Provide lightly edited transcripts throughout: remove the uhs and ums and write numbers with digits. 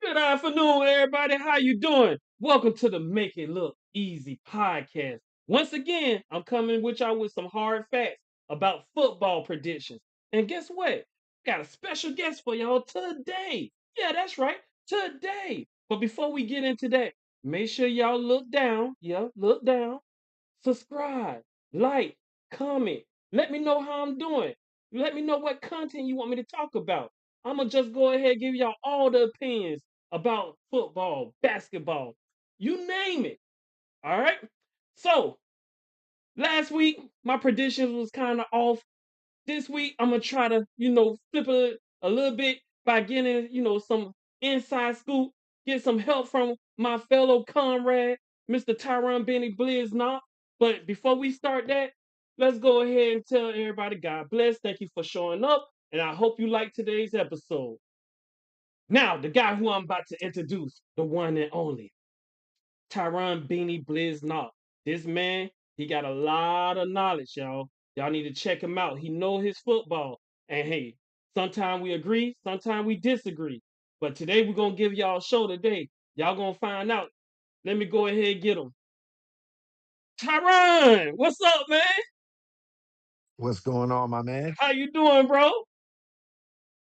Good afternoon, everybody. How you doing? Welcome to the Make It Look Easy podcast. Once again, I'm coming with y'all with some hard facts about football predictions. And guess what? Got a special guest for y'all today. Yeah, that's right, today. But before we get into that, make sure y'all look down. Yeah, look down. Subscribe, like, comment. Let me know how I'm doing. Let me know what content you want me to talk about. I'm gonna just go ahead and give y'all all the opinions about football, basketball, you name it. All right. So last week my predictions was kind of off. This week I'm gonna try to, flip it a little bit by getting, some inside scoop, get some help from my fellow comrade, Mr. Tyron Benny Blizz not. But before we start that, let's go ahead and tell everybody God bless. Thank you for showing up, and I hope you like today's episode. Now, the guy who I'm about to introduce, the one and only, Tyron Beanie Blizz not. This man, he got a lot of knowledge, y'all. Y'all need to check him out. He know his football. And hey, sometimes we agree, sometimes we disagree. But today we're gonna give y'all a show today. Y'all gonna find out. Let me go ahead and get him. Tyron, what's up, man? What's going on, my man? How you doing, bro?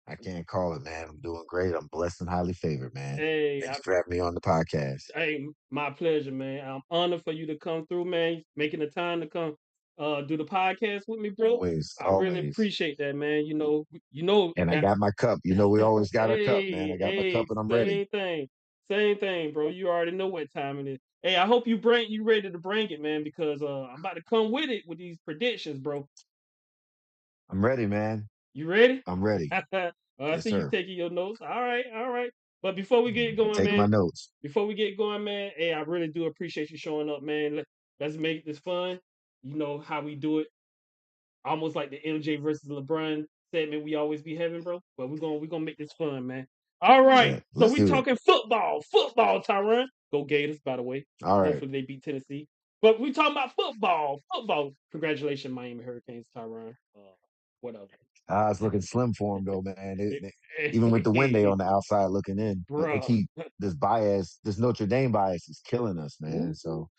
I can't call it, man. I'm doing great. I'm blessed and highly favored, man. Hey, Thanks for having me on the podcast. hey, my pleasure, man. I'm honored for you to come through, man. Making the time to come do the podcast with me, bro. Always, I really always. appreciate that, man. You know And I that. got my cup. You know, we always got our cup, man. Hey, I got my cup hey, and I'm ready. same thing, bro. You already know what time it is. Hey, I hope you ready to bring it, man, because I'm about to come with it with these predictions, bro. I'm ready, man. You ready? I'm ready. I Yes, see you sir. taking your notes. All right, all right. But before we get I going, take my man, notes. hey, I really do appreciate you showing up, man. Let's make this fun. You know how we do it, almost like the MJ versus LeBron segment we always be having, bro. But we're gonna make this fun, man. All right, Yeah, so let's we do it. talking football, Tyron. Go Gators, by the way. All right. Hopefully they beat Tennessee. But we talking about football. Congratulations, Miami Hurricanes, Tyron. Whatever. It's looking slim for them, though, man. Even with the win day Hey, on the outside looking in, but they bro. keep this Notre Dame bias is killing us, man. Ooh. So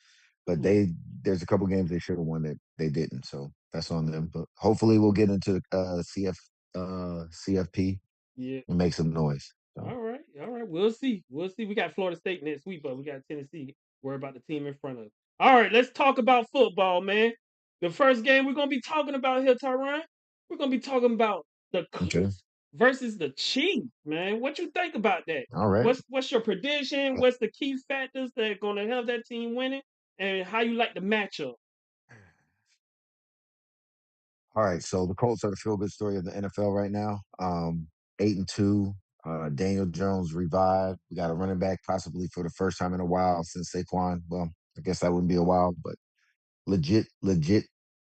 but there's a couple games they should have won that they didn't. So that's on them. But hopefully we'll get into CFP Yeah. and make some noise. So All right. We'll see. We got Florida State next week, but we got Tennessee. Worry about the team in front of us. All right, let's talk about football, man. The first game we're gonna be talking about here, Tyron. We're gonna be talking about the okay, Colts versus the Chiefs, man. What you think about that? all right, What's your prediction? What's the key factors that are gonna help that team winning, and how you like the matchup? all right. So the Colts are the feel good story of the NFL right now. 8-2. Daniel Jones revived. We got a running back possibly for the first time in a while since Saquon. Well, I guess that wouldn't be a while, but legit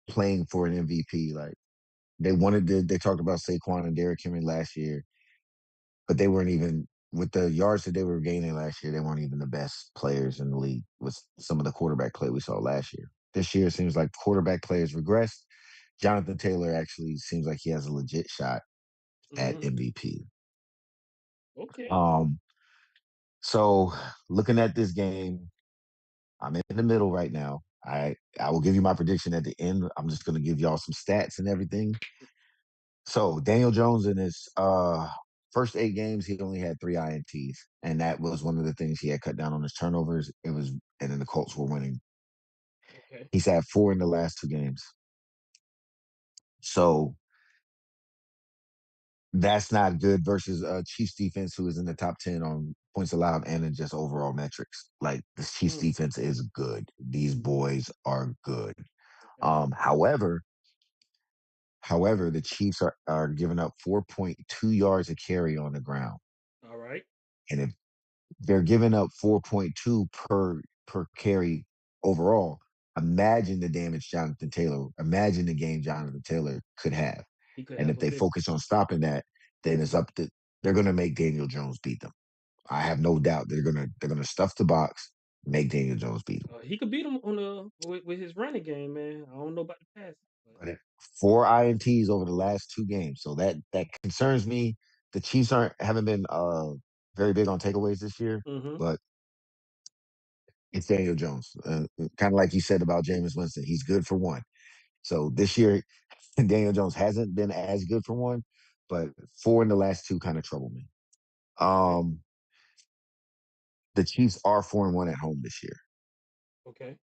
playing for an MVP. Like they talked about Saquon and Derrick Henry last year, but they weren't even with the yards that they were gaining last year. They weren't even the best players in the league with some of the quarterback play we saw last year. This year it seems like quarterback players regressed. Jonathan Taylor actually seems like he has a legit shot at Hmm. MVP. Okay. Um, so looking at this game, I'm in the middle right now. I will give you my prediction at the end. I'm just going to give y'all some stats and everything. So Daniel Jones in his first 8 games, he only had 3 INTs, and that was one of the things he had cut down on his turnovers. And then the Colts were winning. Okay. He's had 4 in the last 2 games, so that's not good versus Chiefs defense, who is in the top 10 on points allowed and in just overall metrics. Like the Chiefs Mm, defense is good. These boys are good. okay. However, the Chiefs are giving up 4.2 yards a carry on the ground. All right. And if they're giving up 4.2 per carry overall, imagine the damage Jonathan Taylor, imagine the game Jonathan Taylor could have. He could And have if a they big. focus on stopping that, then it's up to they're gonna make Daniel Jones beat them. I have no doubt they're gonna stuff the box, make Daniel Jones beat them. He could beat him on with his running game, man. I don't know about the pass, but But 4 INTs over the last 2 games. So that concerns me. The Chiefs haven't been very big on takeaways this year, Mhm. but it's Daniel Jones. Kind of like you said about Jameis Winston, he's good for one. So this year, Daniel Jones hasn't been as good for one, but four in the last two kind of trouble me. Okay. Um, the Chiefs are 4-1 at home this year, Okay.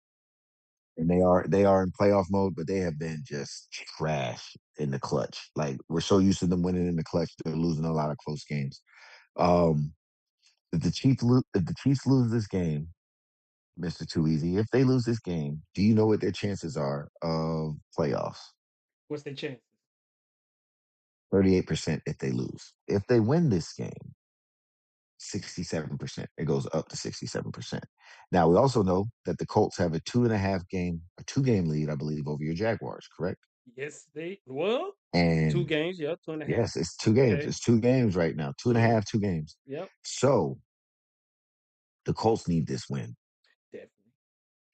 and they are in playoff mode, but they have been just trash in the clutch. Like we're so used to them winning in the clutch, they're losing a lot of close games. Um, if the Chiefs lose this game, Mister Too Easy, if they lose this game, do you know what their chances are of playoffs? What's the chances? 38% if they lose. If they win this game, 67%. It goes up to 67%. Now, we also know that the Colts have a 2 game lead, I believe, over your Jaguars, correct? Yes, they well, 2 And games, yeah, 2 and a half. yes, it's 2 games. Okay. It's 2 games right now, two and a Mhm. half, 2 games. Yep, So the Colts need this win. definitely.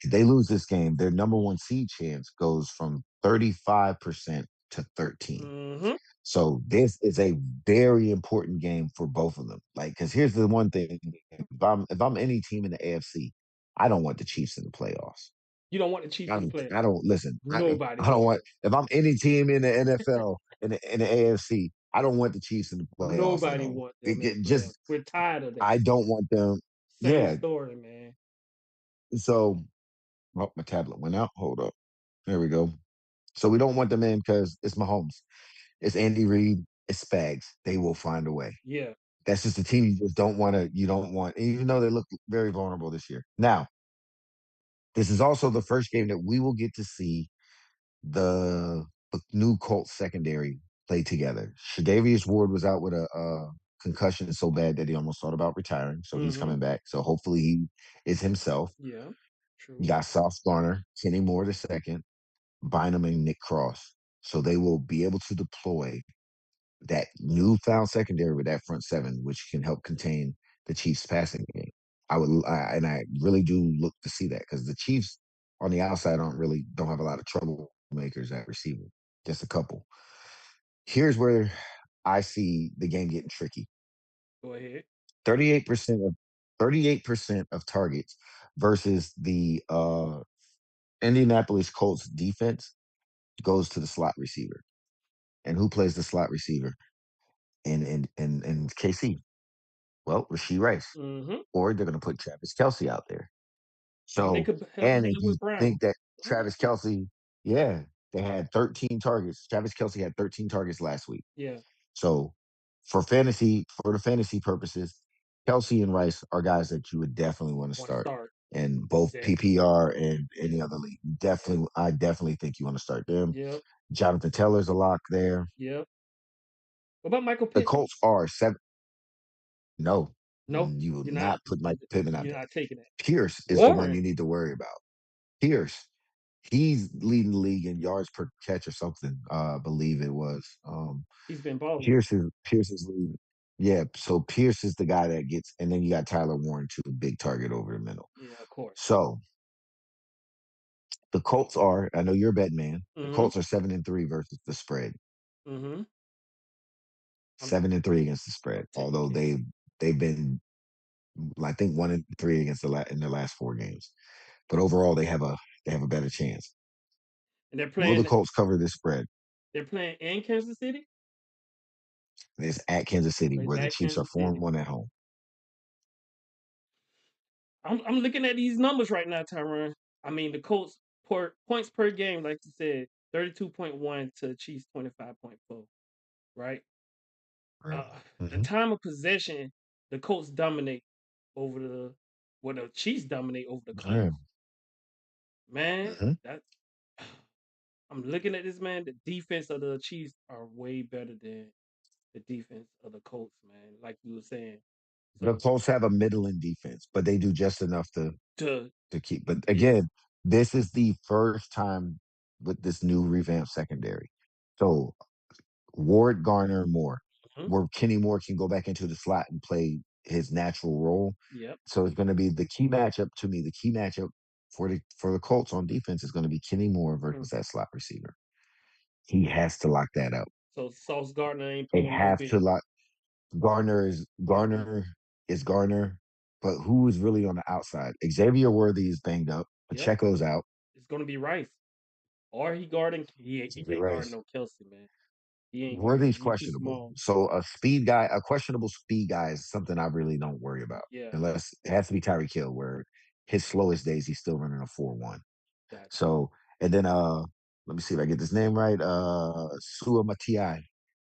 If they lose this game, their number one seed chance goes from 35% to 13. Mhm. So this is a very important game for both of them. Like, because here's the one thing: if I'm any team in the AFC, I don't want the Chiefs in the playoffs. You don't want the Chiefs I in the don't. playoffs. I don't listen. Nobody I don't wants want. that. If I'm any team in the NFL in the AFC, I don't want the Chiefs in the playoffs at Nobody all. wants them in the playoffs. Just We're tired of that. I don't want them. Same Yeah. story, man. So my tablet went out. Hold up. There we go. So we don't want them in because it's Mahomes. It's Andy Reid. It's Spags. They will find a way. Yeah. That's just a team you just don't want to. You don't want, even though they look very vulnerable this year. Now, this is also the first game that we will get to see the new Colts secondary play together. Shadavius Ward was out with a concussion so bad that he almost thought about retiring. So he's Mhm. coming back. So hopefully he is himself. Yeah. You True. got Sauce Garner, Kenny Moore the second, Bynum, and Nick Cross. So they will be able to deploy that newfound secondary with that front seven, which can help contain the Chiefs' passing game. And I really do look to see that because the Chiefs on the outside don't have a lot of troublemakers at receiver, just a couple. Here's where I see the game getting tricky. Go ahead. 38% of 38% of targets versus the Indianapolis Colts defense goes to the slot receiver. And who plays the slot receiver in KC? Well, Rasheed Rice. Mhm. Or they're going to put Travis Kelsey out there. And they So, could help and him if with you Brown. think that Oh, Travis Kelsey, yeah, they had 13 targets. Travis Kelsey had 13 targets last week. yeah. So, for the fantasy purposes, Kelsey and Rice are guys that you would definitely want to Want to start start. in both Definitely. PPR and any Yeah. other league. Yeah. I definitely think you want to start them. Yep. Jonathan Taylor's a lock there. Yep. What about Michael The Pittman? Colts are seven. No, No, you will you're not. not put Mike Pittman out You're there. not taking that. Pierce is the one Warren. you need to worry about. Pierce, he's leading the league in yards per catch or something. I believe it was. He's been balling. Pierce is leading. Yeah, so Pierce is the guy that gets, and then you got Tyler Warren too, a big target over the middle. Yeah, of course. So the Colts are. I know you're a bet man. The Mhm. Colts are 7-3 versus the spread. Mhm. I'm 7-3 against the I'm spread. taking Although it. they've been, I think, 1-3 against in their last 4 games. But overall, they have a better chance. And Will the Colts cover this spread? they're playing in Kansas City? It's at Kansas City, Or is where the that Chiefs are Kansas four and City? one at home. I'm looking at these numbers right now, Tyron. I mean, the Colts points per game, like you said, 32.1 to Chiefs 25.4, right? Right. The Mm-hmm. time of possession, the Colts dominate over the Chiefs dominate over the Right. Colts. Man, Mm-hmm. that's I'm looking at this, man. The defense of the Chiefs are way better than the defense of the Colts, man. Like you were saying. The So Colts have a middling defense, but they do just enough to to to keep. But yeah. again, this is the first time with this new revamped secondary. So Ward, Garner, Moore, Mhm. where Kenny Moore can go back into the slot and play his natural role. Yep. So it's going to be the key matchup to me. The key matchup for the Colts on defense is going to be Kenny Moore Mm. versus that slot receiver. He has to lock that up. So Sauce Gardner ain't They playing no have to bit. lock. Garner it's Garner, but who is really on the outside? Xavier Worthy is banged up. Yep. Pacheco's out. It's gonna be Rice. Or he Xavier can't guard Rice. no Kelsey, man. He ain't guarding him. Worthy's He too questionable. small. So a speed guy, a questionable speed guy is something I really don't worry about. Yeah, Unless it has to be Tyreek Hill, where his slowest days he's still running a 4-1. gotcha. So and then let me see if I get this name right. Sua Matai,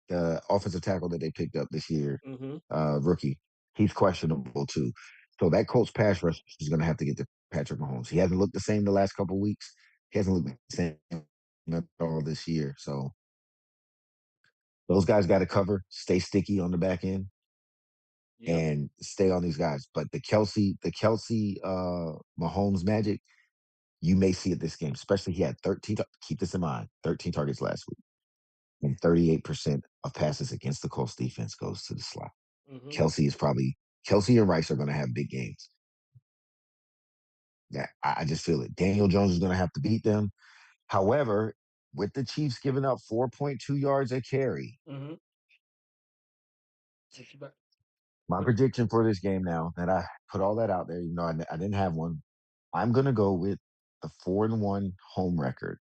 the offensive tackle that they picked up this year, Mm-hmm. rookie. He's questionable too. So that Colts pass rush is gonna have to get to Patrick Mahomes. He hasn't looked the same the last couple weeks. He hasn't looked the same at all this year. So those guys got to cover, stay sticky on the back end, Yep. and stay on these guys. But the Kelsey Mahomes magic, you may see it this game, especially he had 13. Keep this in mind: 13 targets last week, and 38% of passes against the Colts defense goes to the slot. Mm-hmm. Kelsey and Rice are going to have big games. Yeah, I just feel it. Daniel Jones is going to have to beat them. However, with the Chiefs giving up 4.2 yards a carry, Mm-hmm. What you about? my What? prediction for this game now that I put all that out there, I didn't have one. I'm going to go with the 4-1 home record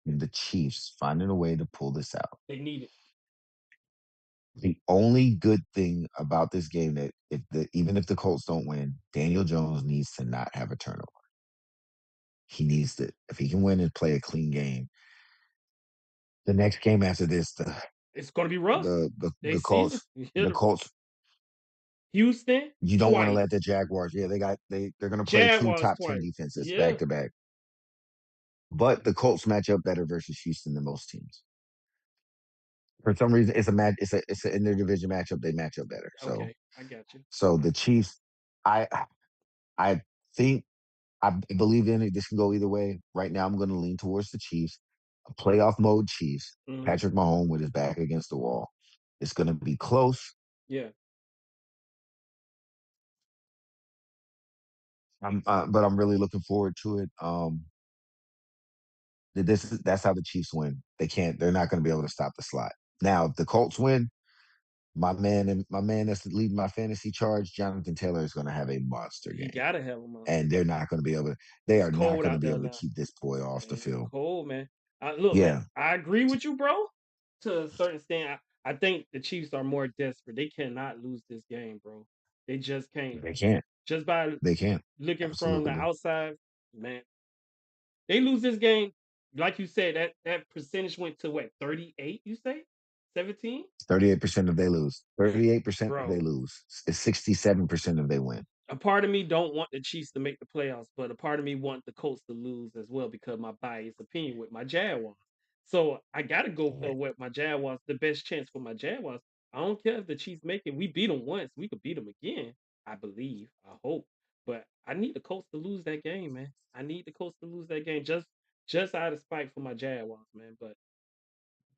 and the Chiefs finding a way to pull this out. They need it. The only good thing about this game that even if the Colts don't win, Daniel Jones needs to not have a turnover. He needs to, if he can win and play a clean game. The next game after this, It's gonna be rough. They the season. Colts, the Colts, Houston you don't want to let twice. the Jaguars. Yeah, they're going to play two Jaguars top 10 twice. defenses back Yeah. to back. But the Colts match up better versus Houston than most teams. For some reason, it's a match. It's an interdivision matchup. They match up better. So Okay. I got you. the Chiefs, I I think I believe in it. This can go either way. Right now, I'm going to lean towards the Chiefs. A playoff mode Chiefs. Mm-hmm. Patrick Mahomes with his back against the wall. It's going to be close. Yeah. But I'm really looking forward to it. That's how the Chiefs win. They're not going to be able to stop the slot. Now, if the Colts win, my man that's leading my fantasy charge, Jonathan Taylor, is going to have a monster He game, gotta have him on. and they're not going to be able to. They It's are not cold going to out be there able to now. keep this boy off the Man, it's field. cold, man. Look, man, Yeah, I agree with you, bro. To a certain extent, I think the Chiefs are more desperate. They cannot lose this game, bro. They just can't. they can't. Just by They can't. looking from the Absolutely, outside, man, they lose this game. Like you said, that percentage went to what, 38? You say 17, 38% of they lose. 38% of they bro. lose. It's 67% of they win. A part of me don't want the Chiefs to make the playoffs, but a part of me want the Colts to lose as well because my biased opinion with my Jaguars. So I gotta go Yeah, for what my Jaguars, the best chance for my Jaguars. I don't care if the Chiefs make it. We beat them once. We could beat them again. I believe. I hope. But I need the Colts to lose that game, man. I need the Colts to lose that game just out of spite for my Jaguars, man.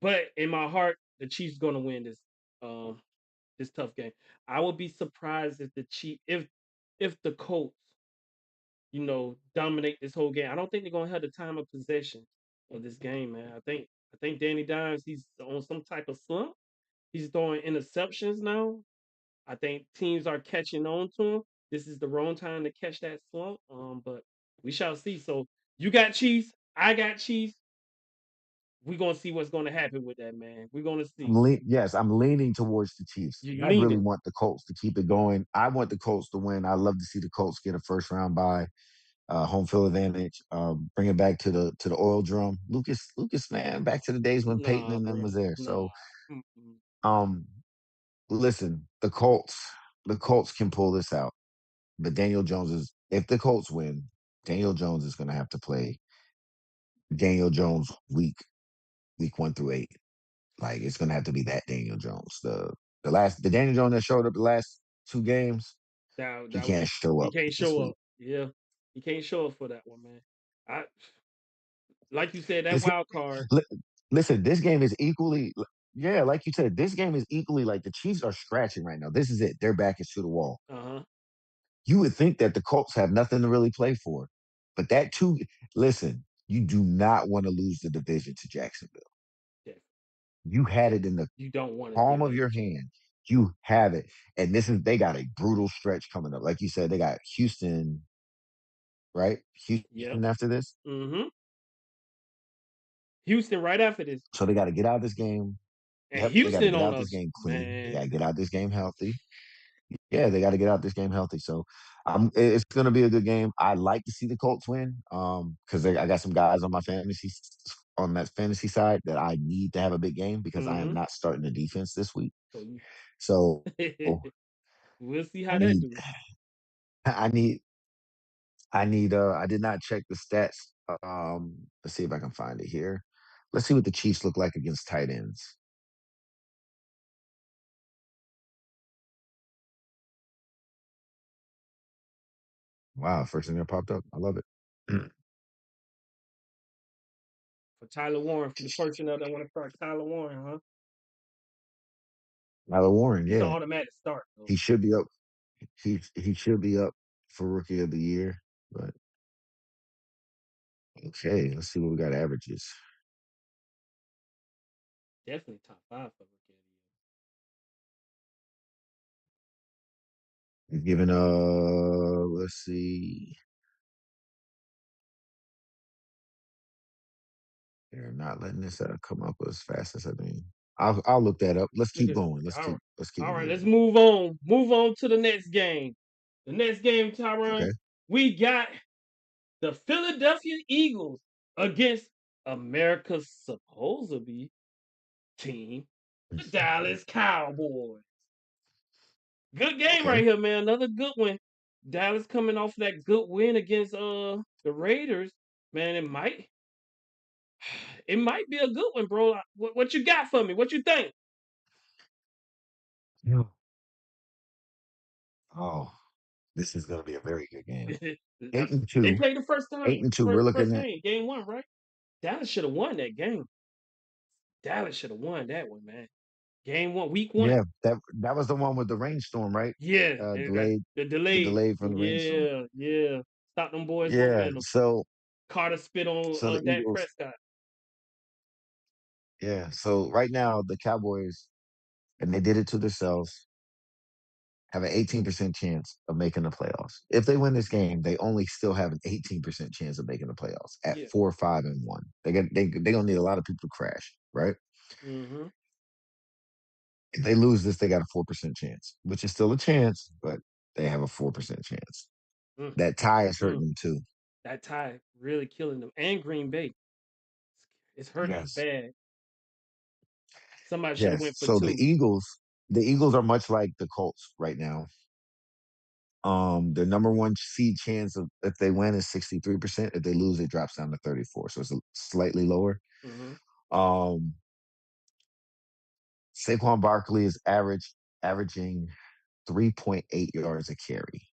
But in my heart, the Chiefs gonna win um this tough game. I would be surprised if the Chief if the Colts, dominate this whole game. I don't think they're gonna have the time of possession of this game, man. I think Danny Dimes, he's on some type of slump. He's throwing interceptions now. I think teams are catching on to him. This is the wrong time to catch that slump. But we shall see. So you got Chiefs, I got Chiefs. We're gonna see what's gonna happen with that, man. We're gonna see. yes, I'm leaning towards the Chiefs. You I really leaning. want the Colts to keep it going. I want the Colts to win. I love to see the Colts get a first round bye, home field advantage. Bring it back to the oil drum. Lucas, man, back to the days when Peyton Nah, and them bro. was there. Nah. So, Mm-mm. um, listen, the Colts can pull this out. But if the Colts win, Daniel Jones is going to have to play Daniel Jones week 1 through 8. Like it's going to have to be that Daniel Jones. The Daniel Jones that showed up the last 2 games, he That can't show he up can't this show week. up. Yeah, he can't show up for that one, man. I like you said that This wild card. li- Listen, this game is equally. Yeah, like you said, this game is equally like the Chiefs are scratching right now. This is it. Their back is to the wall. Uh huh. You would think that the Colts have nothing to really play for, but that too. Listen, you do not want to lose the division to Jacksonville. Yeah, You had yeah. it in the You don't want to palm give of that your to. hand. You have it. And they got a brutal stretch coming up. Like you said, they got Houston, right? Yep. Houston after this. Mm-hmm. Houston right after this. So they got to get out of this game. And Yep, they got to Houston get on out this us, game clean. They got man. to get out this game healthy. Yeah, they got to get out this game healthy. So it's going to be a good game. I like to see the Colts win because I got some guys on that fantasy side that I need to have a big game because I am Mm-hmm. not starting the defense this week. So you So we'll see I how that need do. I need I did not check the stats. Let's see if I can find it here. Let's see what the Chiefs look like against tight ends. Wow, first thing that popped up. I love it. For Tyler Warren, for the personnel that want to start Tyler Warren, huh? Tyler Warren, He's an yeah. automatic start, though. He should be up. He should be up for rookie of the year. But okay, let's see what we got averages. Definitely top five for rookie of the He's given let's see. They're not letting this come up as fast as I think. I'll look that up. Let's keep year. going. All right. Let's keep All it right, let's moving. move on. Move on to the next game. The next game, Tyron, Okay. we got the Philadelphia Eagles against America's supposedly team, the Dallas Cowboys. Good game Okay. right here, man. Another good one. Dallas coming off that good win against the Raiders. Man, it might be a good one, bro. What you got for me? What you think? Yeah. Oh, this is going to be a very good game. Eight and They two. played the first time, 8-2. We're first looking at game, game one, right? Dallas should have won that game. Dallas should have won that one, man. Game one, week one. yeah. That was the one with the rainstorm, right? Yeah, and got Delayed. the The delay. delay from the rainstorm. Yeah, yeah. Stop them boys' Yeah. momentum. So Carter spit on the Dak Eagles. Prescott. Yeah. So right now the Cowboys, and they did it to themselves, have an 18% chance of making the playoffs. If they win this game, they only still have an 18% chance of making the playoffs at Yeah. 4-5-1. They gonna need a lot of people to crash, right? Mm-hmm. If they lose this, they got a 4% chance, which is still a chance, but they have a 4% chance. Mm, That tie is mm. hurting them too. That tie really killing them. And Green Bay. It's hurting them Yes. bad. Somebody should have Yes. went for So two. The Eagles are much like the Colts right now. The number one seed chance of if they win is 63%. If they lose, it drops down to 34. So it's slightly lower. Mm-hmm. Um, Saquon Barkley is averaging 3.8 yards a carry.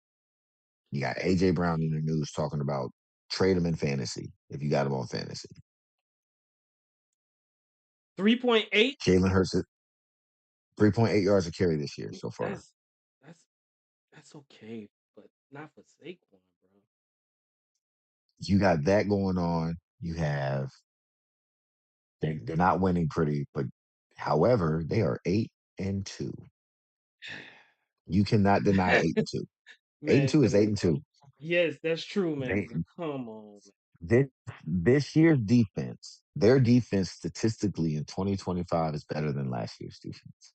You got AJ Brown in the news talking about trade him in fantasy if you got him on fantasy. 3.8. Jalen Hurts at 3.8 yards a carry this year so far. That's that's that's okay, but not for Saquon, bro. You got that going on. You have they're not winning pretty, but however, they are 8-2. You cannot deny 8-2. Eight and Man, two is come eight on, and bro. two. Yes, that's true, man. They But come on, man. this this year's defense, their defense statistically in 2025 is better than last year's defense.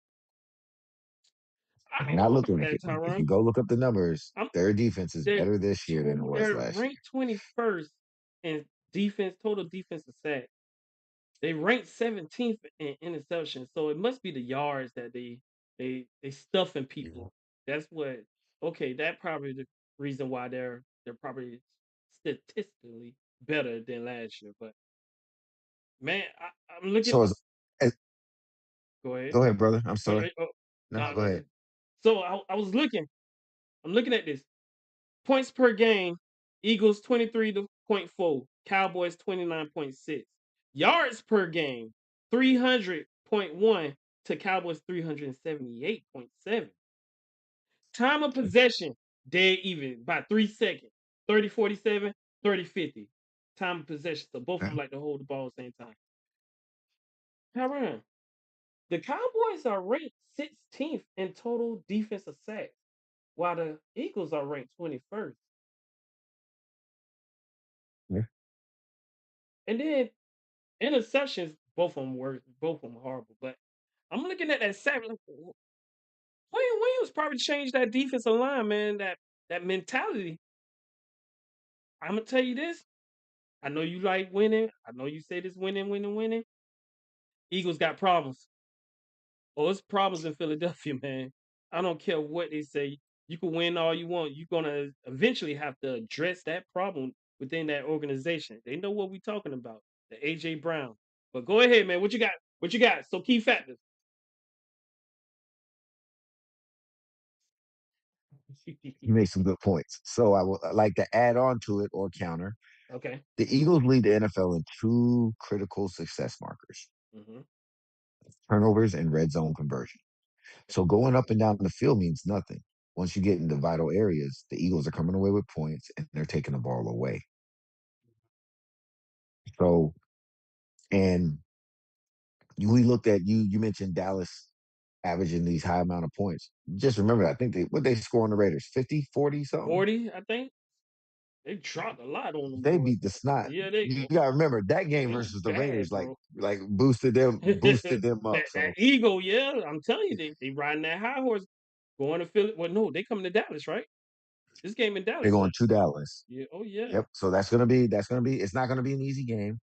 I I'm don't not know looking about at that, it. If Tyron. you go look up the numbers, I'm their defense is they're better this year than it was they're last year. ranked 21st in defense, total defensive sack. They ranked 17th in interception, so it must be the yards that they stuffing Yeah. people. That's what. Okay, that probably the reason why they're probably statistically better than last year. But man, I'm looking. So as, Go ahead. go ahead, brother. I'm Oh, sorry. oh, No, no, go ahead. so I was looking. I'm looking at this. Points per game, Eagles 23.4, Cowboys 29.6. Yards per game, 300.1 to Cowboys 378.7. Time of possession, dead even by 3 seconds. 30-47, 30-50. Time of possession. So both of Okay. them like to hold the ball at the same time. Tyron, The Cowboys are ranked 16th in total defensive sacks, while the Eagles are ranked 21st. Yeah. And then interceptions, both of them horrible. But I'm looking at that sack. Like, Williams probably changed that defensive line, man. That mentality. I'm gonna tell you this. I know you like winning. I know you say this winning, winning, winning. Eagles got problems. Oh, it's problems in Philadelphia, man. I don't care what they say. You can win all you want. You're gonna eventually have to address that problem within that organization. They know what we're talking about. The AJ Brown. But go ahead, man. What you got? What you got? So key factors. You make some good points. So I would like to add on to it or counter. Okay. The Eagles lead the NFL in two critical success markers: Hmm. turnovers and red zone conversion. So going up and down the field means nothing. Once you get into vital areas, the Eagles are coming away with points and they're taking the ball away. So, and we looked at you mentioned Dallas averaging these high amount of points. Just remember, I think they score on the Raiders 50, 40 something. 40, I think. They dropped a lot on them They boys. beat the snot. Yeah, they You gotta remember that game it was versus the Raiders bad, bro. like boosted them up. That So ego, yeah, I'm telling you, they riding that high horse, going to Philly. Well, no, they coming to Dallas, right? This game in they're Dallas, going right? to Dallas. Yeah. Oh yeah. Yep. So that's gonna be it's not gonna be an easy game.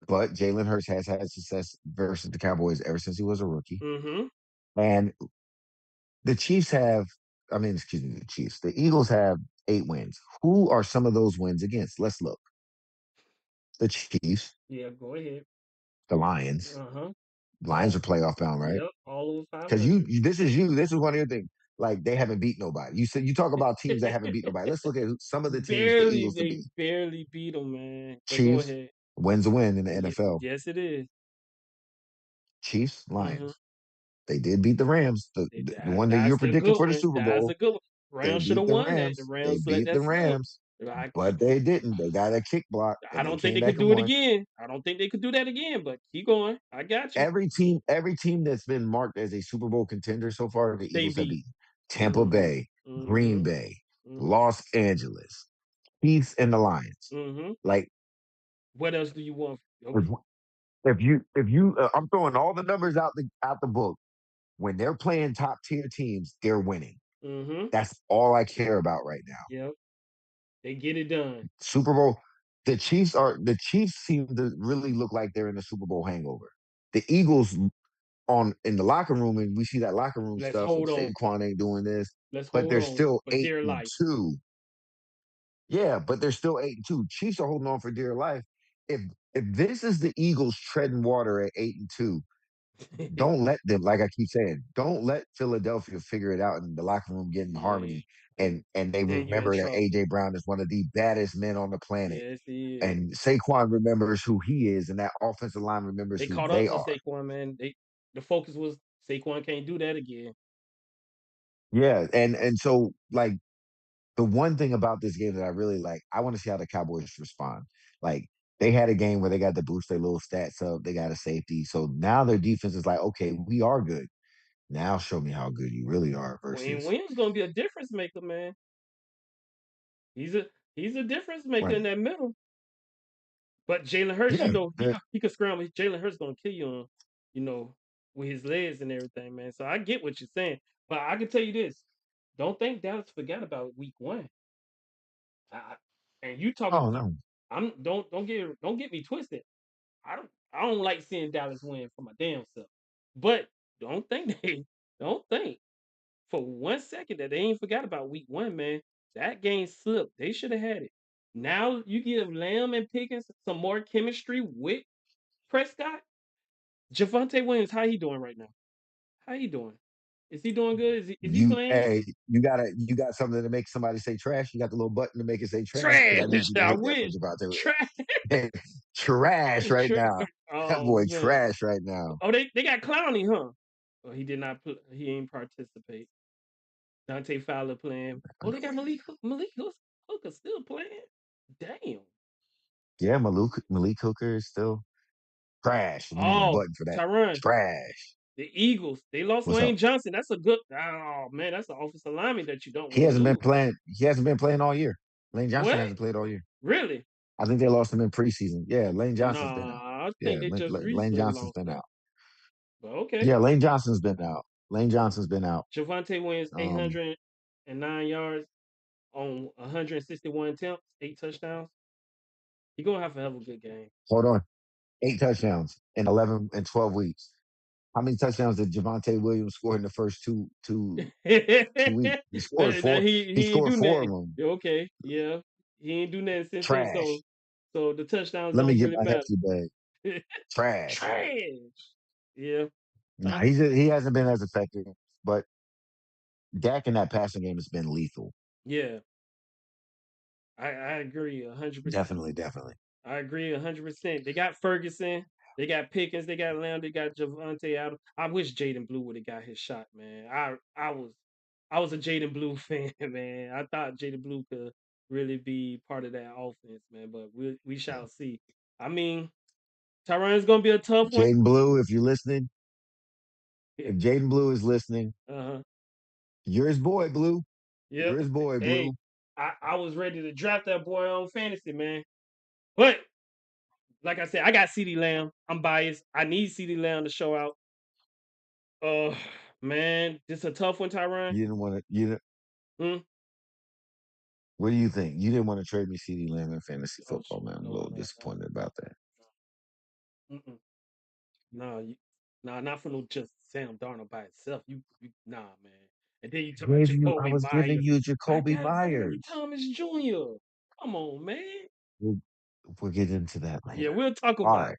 But Jalen Hurts has had success versus the Cowboys ever since he was a rookie. Mm-hmm. And the Chiefs have, I mean, excuse me, the Chiefs. The Eagles have 8 wins. Who are some of those wins against? Let's look. The Chiefs, Yeah. Go ahead. the Lions. Uh huh. Lions All. are playoff bound, right? Yep. All over Because 500. this is one of your things. Like they haven't beat nobody. You said you talk about teams that haven't beat nobody. Let's look at some of the teams the Barely, Eagles to they beat. barely beat them, man. But go Chiefs ahead. wins a win in the Yeah, NFL. yes, it is. Chiefs, Mm-hmm. Lions. They did beat the Rams, the one that you're That's a predicting good for the one. Super That's Bowl. a good one. They Rams should beat have the won that. The Rams. They Rams let beat that the slip. Rams, I, but they didn't. They got a kick block I and they don't think came they back could and do it won. again. I don't think they could do that again. But keep going. I got you. Every team that's been marked as a Super Bowl contender so far, the They Eagles have beat. beaten. Tampa Mm-hmm. Bay, Green Mm-hmm. Bay, Mm-hmm. Los Angeles, Chiefs, and the Lions. Mm-hmm. Like What else do you want? if, Okay. I'm throwing all the numbers out the book. When they're playing top tier teams, they're winning. Mm-hmm. That's all I care about right now. Yep. They get it done. Super Bowl. The Chiefs seem to really look like they're in a Super Bowl hangover. The Eagles on in the locker room, and we see that locker room Let's stuff, and hold on. Saquon ain't doing this, Let's but hold they're on still for eight dear and life. two. Yeah, but they're still 8-2. Chiefs are holding on for dear life. If if this is the Eagles treading water at 8-2, don't let them, like I keep saying, don't let Philadelphia figure it out in the locker room, get in Yeah. harmony, and they Then you in remember that trouble. AJ Brown is one of the baddest men on the planet. Yes, he is. And Saquon remembers who he is, and that offensive line remembers They who caught up they to are. Saquon, man. The focus was Saquon can't do that again. Yeah, and so like the one thing about this game that I really like, I want to see how the Cowboys respond. Like they had a game where they got to boost their little stats up. They got a safety, so now their defense is like, okay, we are good. Now show me how good you really are. Wayne Versus Williams gonna be a difference maker, man. He's a difference maker right, in that middle. But Jalen Hurts, yeah, he could scramble. Jalen Hurts gonna kill you on, you know, with his legs and everything, man. So I get what you're saying, but I can tell you this: don't think Dallas forgot about Week 1. I, and you talking, oh no, I'm don't get me twisted. I don't like seeing Dallas win for my damn self. But don't think they don't think for 1 second that they ain't forgot about Week 1, man. That game slipped. They should have had it. Now you give Lamb and Pickens some more chemistry with Prescott. Javante Williams, how he doing right now? How he doing? Is he doing good? Is he playing? you got something to make somebody say trash. You got the little button to make it say trash because Trash. I need you to I hit that for wish. Javante. Trash. Trash right now. That Oh boy man. trash right now. Oh, they got Clowney, huh? Oh, he did not put. He ain't participate. Dante Fowler playing. Oh, they got Malik Hooker still playing. Damn. Yeah, Malik Hooker is still trash. You need a Oh, button for that. Tyron. Trash. The Eagles, they lost What's Lane up? Johnson. That's a good. Oh man, that's an offensive lineman that you don't He want to hasn't been lose. playing. He hasn't been playing all year. Lane Johnson What? hasn't played all year. Really? I think they lost him in preseason. Yeah, Lane Johnson's been out. Nah, I think Yeah, they just Lane recently Johnson's lost been him. out. But okay. Yeah, Lane Johnson's been out. Lane Johnson's been out. Javante Williams, Um, 809 yards on 161 attempts, 8 touchdowns. He gonna have to have a good game. hold on. 8 touchdowns in 11 and 12 weeks. How many touchdowns did Javante Williams score in the first two weeks? He scored That four. He he ain't scored do four of nothing. them. Yeah, okay, yeah, he ain't do nothing since then. So Trash. so the touchdowns Let me don't get really my matter. hefty bag. Trash. Trash. Yeah. Nah, he hasn't been as effective, but Dak in that passing game has been lethal. Yeah. I agree 100%. Definitely, definitely. I agree 100%. They got Ferguson, they got Pickens, they got Lamb, they got Javante Adams. I wish Jaden Blue would have got his shot, man. I was a Jaden Blue fan, man. I thought Jaden Blue could really be part of that offense, man. But we shall see. I mean, Tyron is gonna be a tough one. Jaden Blue, if you're listening, Yeah. if Jaden Blue is listening, Uh-huh. you're his boy, Blue. Yep. You're his boy, Hey, Blue. I was ready to draft that boy on fantasy, man. But like I said, I got CD Lamb. I'm biased. I need CD Lamb to show out. Oh man, this a tough one, Tyron. You didn't want to. You didn't, Hmm? what do you think? You didn't want to trade me CD Lamb in fantasy Oh football, shoot, man. I'm a no, little no, no, disappointed about that. mm-mm. No, nah, not for no just Sam Darnold by itself. Nah, man. And then you talk about I Jacoby was giving Myers. you I Jacoby got Corey Myers. Thomas Jr. Come on, man. We'll, we'll get into that Yeah, later. we'll talk All about it. right.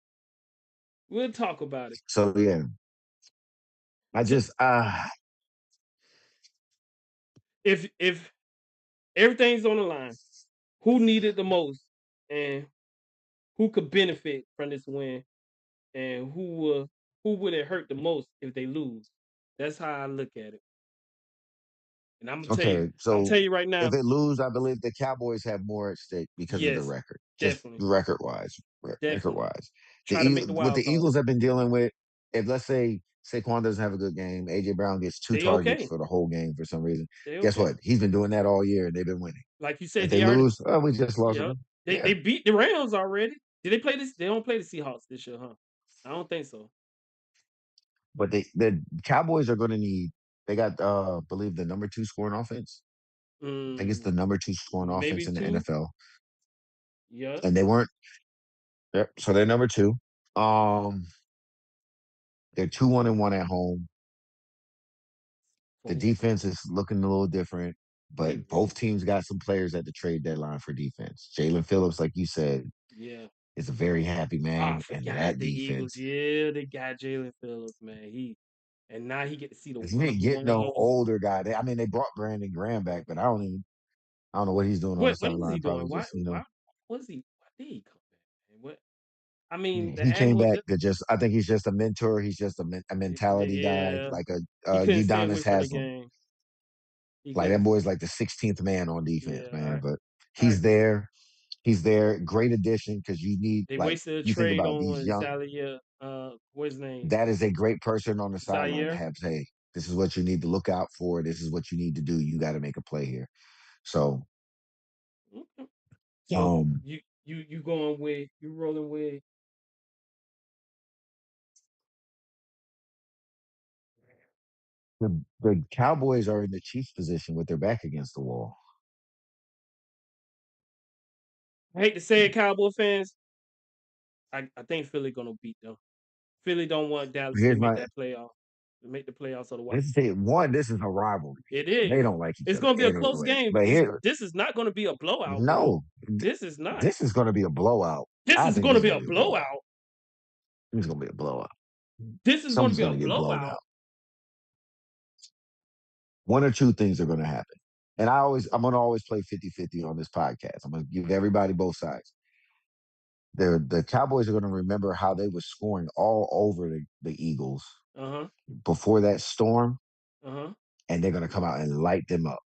We'll talk about it. So yeah, I So just if everything's on the line, who needed the most, and who could benefit from this win, and who would it hurt the most if they lose? That's how I look at it. And okay. I'm gonna So tell you right if now, it lose, I believe the Cowboys have more at stake because of the yes, record, just definitely, record wise. Record definitely. wise, Try to make the what the wild card. Eagles have been dealing with. If let's say Saquon doesn't have a good game, AJ Brown gets two They targets okay. for the whole game for some reason. They Guess okay. what? He's been doing that all year, and they've been winning. Like you If said, they they already lose, oh, we just lost yeah. them. They Yeah. beat the Rams already. Did they play this? They don't play the Seahawks this year, huh? I don't think so. But the Cowboys are going to need. They got, believe the number two scoring offense. I think it's the Mm, number two scoring offense maybe in the two. NFL, Yeah. and they weren't. Yep. So they're number two. Um, they're 2-1-1 at home. The For defense is looking a little different, they but both really teams got some players at the trade deadline for defense. Jalen Phillips, like you said, yeah. is a very happy I man, and forgot that the Eagles. defense. Yeah, they got Jalen Phillips, man. And now he get to see the He one ain't on getting one no home. older guy. I mean, they brought Brandon Graham back, but I don't know what he's doing on the What is he sideline. doing? Probably Why just why was he why did he come back, man? What I mean, the he came angle back that to just. I think he's just a mentor. He's just a mentality guy, yeah, like a he couldn't stay away Udonis from the Haslam. game. He Like couldn't that boy's like the 16th man on defense, yeah, man. But I he's agree. there. He's there. Great addition because you need They like wasted a you think trade about these on young. Zalia, what's his name? That is a great person on the sideline to Zaire. have. Hey, this is what you need to look out for. This is what you need to do. You got to make a play here. So, Okay. So um, you going with you rolling with the Cowboys are in the Chiefs position with their back against the wall. I hate to say it, Cowboy fans. I think Philly gonna beat them. Philly don't want Dallas to Here's make my that playoff, to make the playoffs of the wild. this is one. This is a rivalry It game. They is. don't like each It's other gonna be a close anyway. game. But here, This is not gonna be a blowout, bro. no, This is not. this is going to be a blowout. This I is think this gonna is be going a to be a blowout. blowout. This is going to be a blowout. This is gonna Something's be going a to get blowed blowout. out. One or two things are going to happen. And I'm going to always play 50-50 on this podcast. I'm going to give everybody both sides. The Cowboys are going to remember how they were scoring all over the Eagles Uh-huh. before that storm, Uh-huh. and they're going to come out and light them up.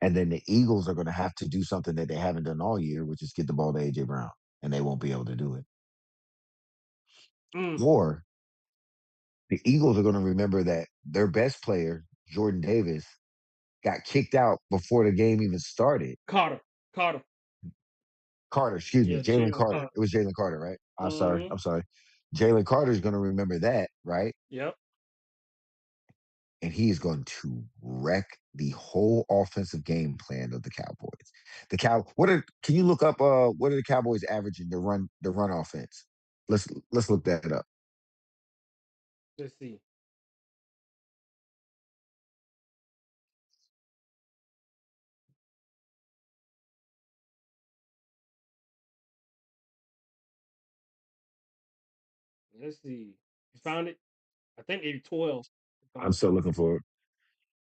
And then the Eagles are going to have to do something that they haven't done all year, which is get the ball to AJ Brown, and they won't be able to do it. Mm. Or The Eagles are going to remember that their best player, Jordan Davis, got kicked out before the game even started. Carter. Carter. Carter, excuse me, Yeah, Jalen Jalen Carter. Carter. It was Jalen Carter, right? I'm sorry. Mm-hmm. I'm sorry. Jalen Carter is going to remember that, right? Yep. And he is going to wreck the whole offensive game plan of the Cowboys. Can you look up what are the Cowboys averaging the run offense? Let's look that up. Let's see. Let's see. You found it? I think maybe 12. If I'm I'm still mistaken. looking for it.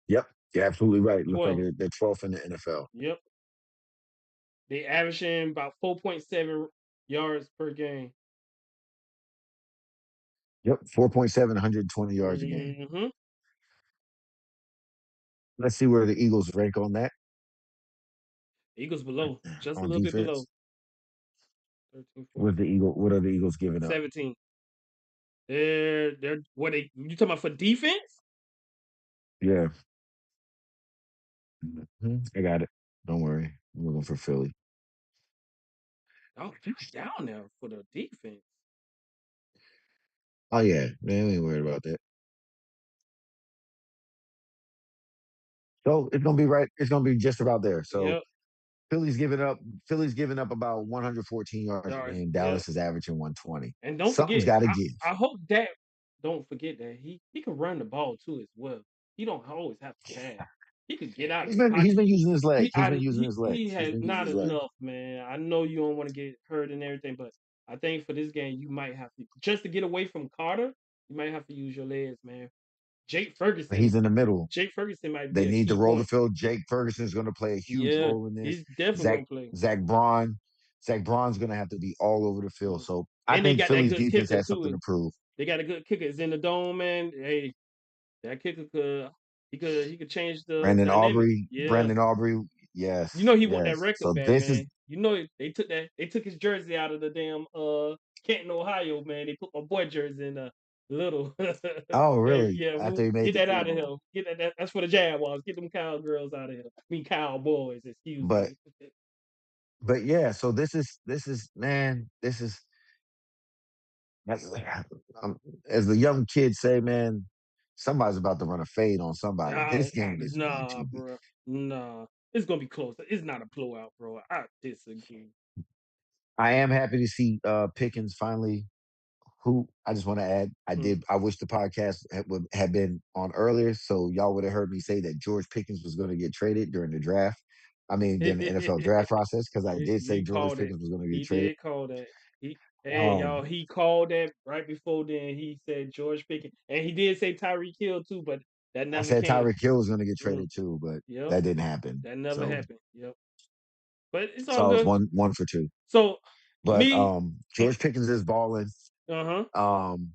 Yep, you're absolutely right. Looks like 12. they're 12th in the NFL. Yep. They averaging about 4.7 yards per game. Yep, 4.7, 120 yards a game. Mm-hmm. Let's see where the Eagles rank on that Eagles below. Just a on little bit below. defense. 13, What 14, the Eagle? What are the Eagles giving up? 17. They're what they you talking about for defense? Yeah, I got it. Don't worry. I'm looking for Philly. Oh, they're down there for the defense. Oh yeah, man, we ain't worried about that. So it's gonna be right. It's gonna be just about there. So Yep. Philly's giving up. Philly's giving up about 114 yards a Yards. game. Yep. Dallas is averaging 120. And don't Something's forget, got to give. I hope that don't forget that he can run the ball too as well. He don't always have to pass. He could get out of He's the been he's pocket. been using his legs. He's been using his He legs. He's has been using not his legs. enough, man. I know you don't want to get hurt and everything, but I think for this game you might have to just to get away from Carter. You might have to use your legs, man. Jake But Ferguson. he's in the middle. Jake Ferguson might be They a need to key roll the point. field. Jake Ferguson is going to play a huge Yeah, role in this. he's definitely Zach gonna play. Zach Braun. Zach Braun's going to have to be all over the field. Mm. So I And they think got that Philly's good defense kicker has too. something to prove. They got a good kicker. It's in the dome, man. Hey, that kicker could change the Brandon dynamic. Aubrey. Yeah. Brandon Aubrey. You Yes, know he want that yes. record So back, this is man. You know they took his jersey out of the damn Canton, Ohio, man. They put my boy jersey in the little oh yeah, really? yeah, After he made get the that out field of goal. here. That's for the Jaguars. Get them cowgirls out of here. I mean cowboys, excuse But me. but yeah, so this is man, this is that's, um, as the young kids say, man, somebody's about to run a fade on somebody. Nah, This game is going nah, to be. bro. Nah. It's gonna be close. It's not a blowout, bro. I disagree. I am happy to see Pickens finally. Who I just want to add, Hmm. I wish the podcast had been on earlier, so y'all would have heard me say that George Pickens was going to get traded during the draft. I mean, during the NFL draft process, because I did say He George called it. Pickens was going to get He traded. did call that. Hey Um, y'all, he called that right before then. He said George Pickens, and he did say Tyreek Hill too, but that I never said came. Tyreek Hill was going to get Mm, traded too, but yep, that didn't happen. that never So happened. Yep, but it's all so I was good. one for two. So But me, George Pickens is balling. huh. Um,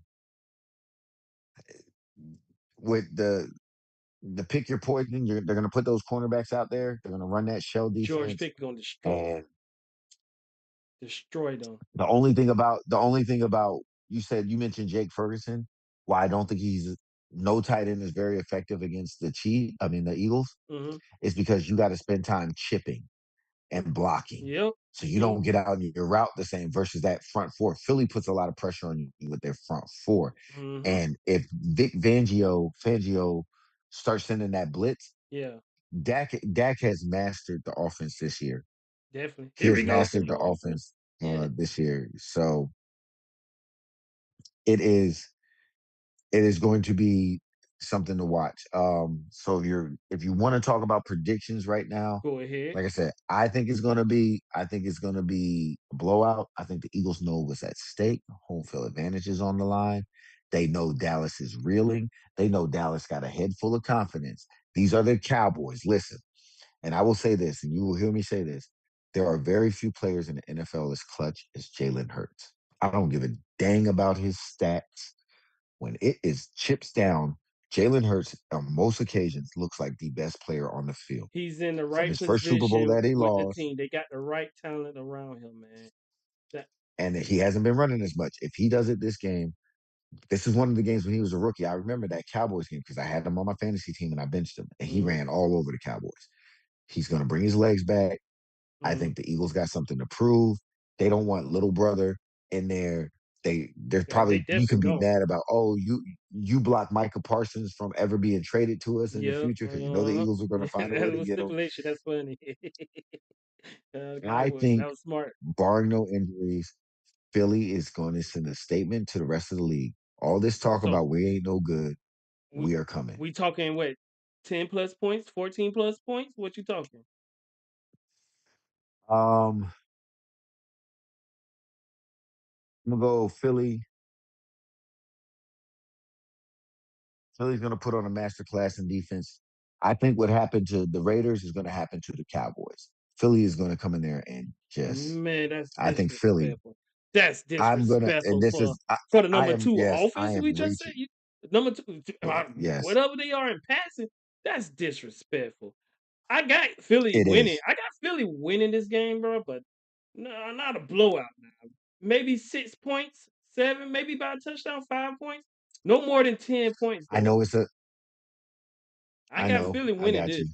with the pick your poison, they're going to put those cornerbacks out there. They're going to run that shell George defense. Pickens gonna And destroy them. the only thing about you mentioned Jake Ferguson. Why I don't think he's no tight end is very effective against the the Eagles, Hmm. is because you got to spend time chipping and blocking. Yep. So you don't Hmm. get out in your route the same versus that front four. Philly puts a lot of pressure on you with their front four. Hmm. And if Vic Fangio starts sending that blitz, Yeah, Dak has mastered the offense this year. definitely. He Here has we go. mastered the offense Yeah. this year. So it is it is going to be something to watch. So if you want to talk about predictions right now, Go ahead. like I said, I think it's gonna be a blowout. I think the Eagles know what's at stake. Home field advantage is on the line. They know Dallas is reeling. They know Dallas got a head full of confidence. These are the Cowboys. Listen, and I will say this, and you will hear me say this. There are very few players in the NFL as clutch as Jalen Hurts. I don't give a dang about his stats. When it is chips down, Jalen Hurts on most occasions looks like the best player on the field. He's in the From right his first Super Bowl position that he with the lost, team. They got the right talent around him, man. That and he hasn't been running as much. If he does it this game, This is one of the games when he was a rookie. I remember that Cowboys game because I had him on my fantasy team and I benched him, and he Mm, ran all over the Cowboys. He's going to bring his legs back. I mm. think the Eagles got something to prove. They don't want little brother in there. There's They probably you definitely can be don't. mad about you block Micah Parsons from ever being traded to us in the Yep. future because you know the Eagles are going to find a way That to was get him. stipulation. That's funny. The And I Cowboys. think That was smart. barring no injuries, Philly is going to send a statement to the rest of the league. All this talk So about we ain't no good, we we are coming. we talking what 10 plus points, 14 plus points? What you talking? Um, I'm gonna go Philly. Philly's going to put on a masterclass in defense. I think what happened to the Raiders is going to happen to the Cowboys. Philly is going to come in there and just. Man, that's I think Philly. disrespectful. That's I'm gonna, and disrespectful this for is. the I number am. two Yes, I offense. am We just said reaching. number two, Yes, whatever they are in passing. That's disrespectful. I got Philly it winning. is. I got Philly winning this game, bro. But no, not a blowout. Now. Maybe 6 points, seven, maybe by a touchdown, 5 points. No more than 10 points I though. know it's a. I I got know. Philly I winning got this. you.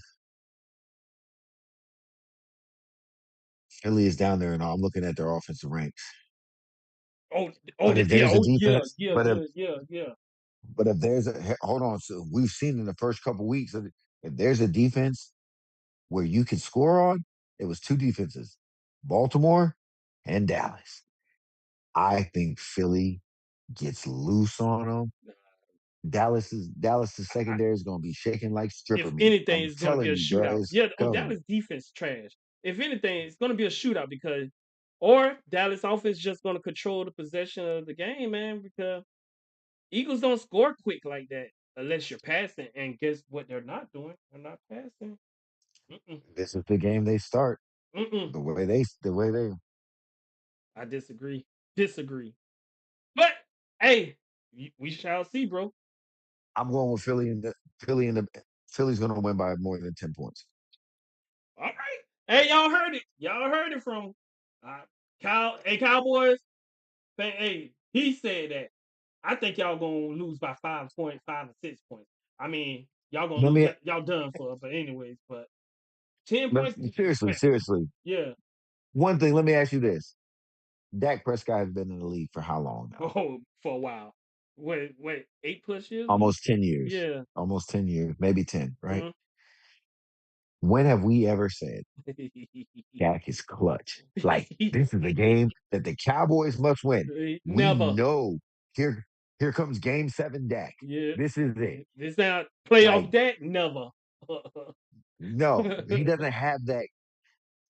Philly is down there, and I'm looking at their offensive ranks. Oh, But if yeah, there's a yeah, defense, yeah, yeah, yeah, yeah. but if there's a hold on, so we've seen in the first couple weeks if there's a defense where you could score on, it was two defenses, Baltimore and Dallas. I think Philly gets loose on them. Dallas's secondary is going to be shaking like stripper If meat. anything, I'm it's gonna be telling a you, bro, shootout. it's Yeah, coming. Dallas defense trash. If anything, it's gonna be a shootout because or Dallas offense just gonna control the possession of the game, man, because Eagles don't score quick like that unless you're passing. And guess what they're not doing? They're not passing. Mm-mm, This is the game they start. mm-mm. The way they. I disagree. Disagree. But hey, we shall see, bro. I'm going with Philly and the Philly's going to win by more than 10 points. All right. Hey, y'all heard it. Y'all heard it from uh, Hey, Cowboys. Hey, he said that. I think y'all gonna lose by 5 points, 5 or 6 points. I mean, y'all gonna Let lose. me Y'all done for. But anyways, but 10 points seriously, disrespectful. seriously. Yeah. One thing, let me ask you this: Dak Prescott has been in the league for how long now? Oh, for a while. Wait, 8 plus years? Almost 10 years. Yeah. Almost 10 years, maybe 10. Right? Mhm. When have we ever said Dak is clutch? Like this is a game that the Cowboys must win. We Never. know here here comes Game 7, Dak. Yeah. This is it. This not playoff Like deck. Never. no, he doesn't have that.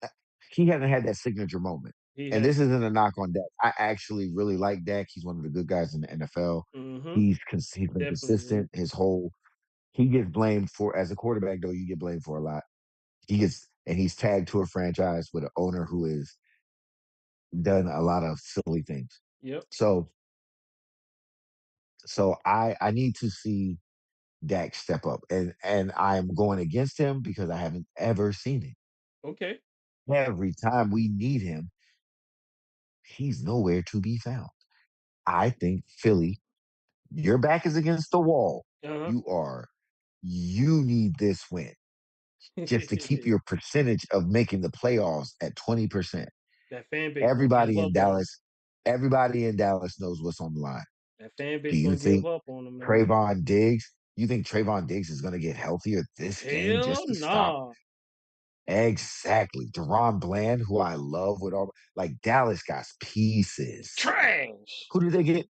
uh, He hasn't had that signature moment. He And this hasn't. isn't a knock on Dak. I actually really like Dak. He's one of the good guys in the NFL. Mm-hmm. He's been Definitely. consistent. He gets blamed for as a quarterback though. You get blamed for a lot. He's tagged to a franchise with an owner who has done a lot of silly things. Yep. So I need to see Dak step up, and I'm going against him because I haven't ever seen it. Okay. Every time we need him, he's nowhere to be found. I think Philly, your back is against the wall. Uh You are. You need this win just to keep huh. your percentage of making the playoffs at 20%. That fan base gonna give Everybody in up on him. Dallas, everybody in Dallas knows what's on the line. That fan Do base you gonna give think up on him, man. Trayvon Diggs? You think Trayvon Diggs is going to get healthier this game Hell just to stop? nah. Exactly. Deron Bland, who I love with all like Dallas got pieces. Trash. Who did they get?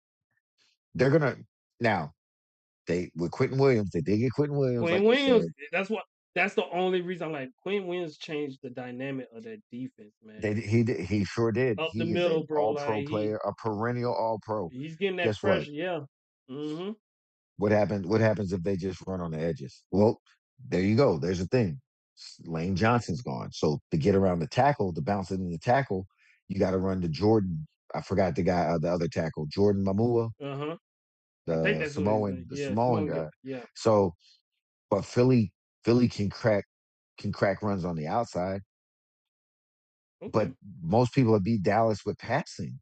They're gonna now they with Quentin Williams. They did get Quentin Williams, Quinn like you Williams. said. That's the only reason I'm like Quinn Williams changed the dynamic of that defense, man. He sure did. Up the He is middle, an bro. All Like Pro player, a perennial All Pro. he's getting that Guess what? pressure. Yeah. Mm-hmm. What happens if they just run on the edges? Well, there you go. There's a thing. Lane Johnson's gone. So to get around the tackle, to bounce it in the tackle, you got to run to Jordan. I forgot the guy, the other tackle, Jordan Mamua, Uh-huh. I think the that's what his Samoan, name. the Yeah, Samoan Simone. guy. Yeah. So, but Philly can crack runs on the outside. Okay. But most people have beat Dallas with passing.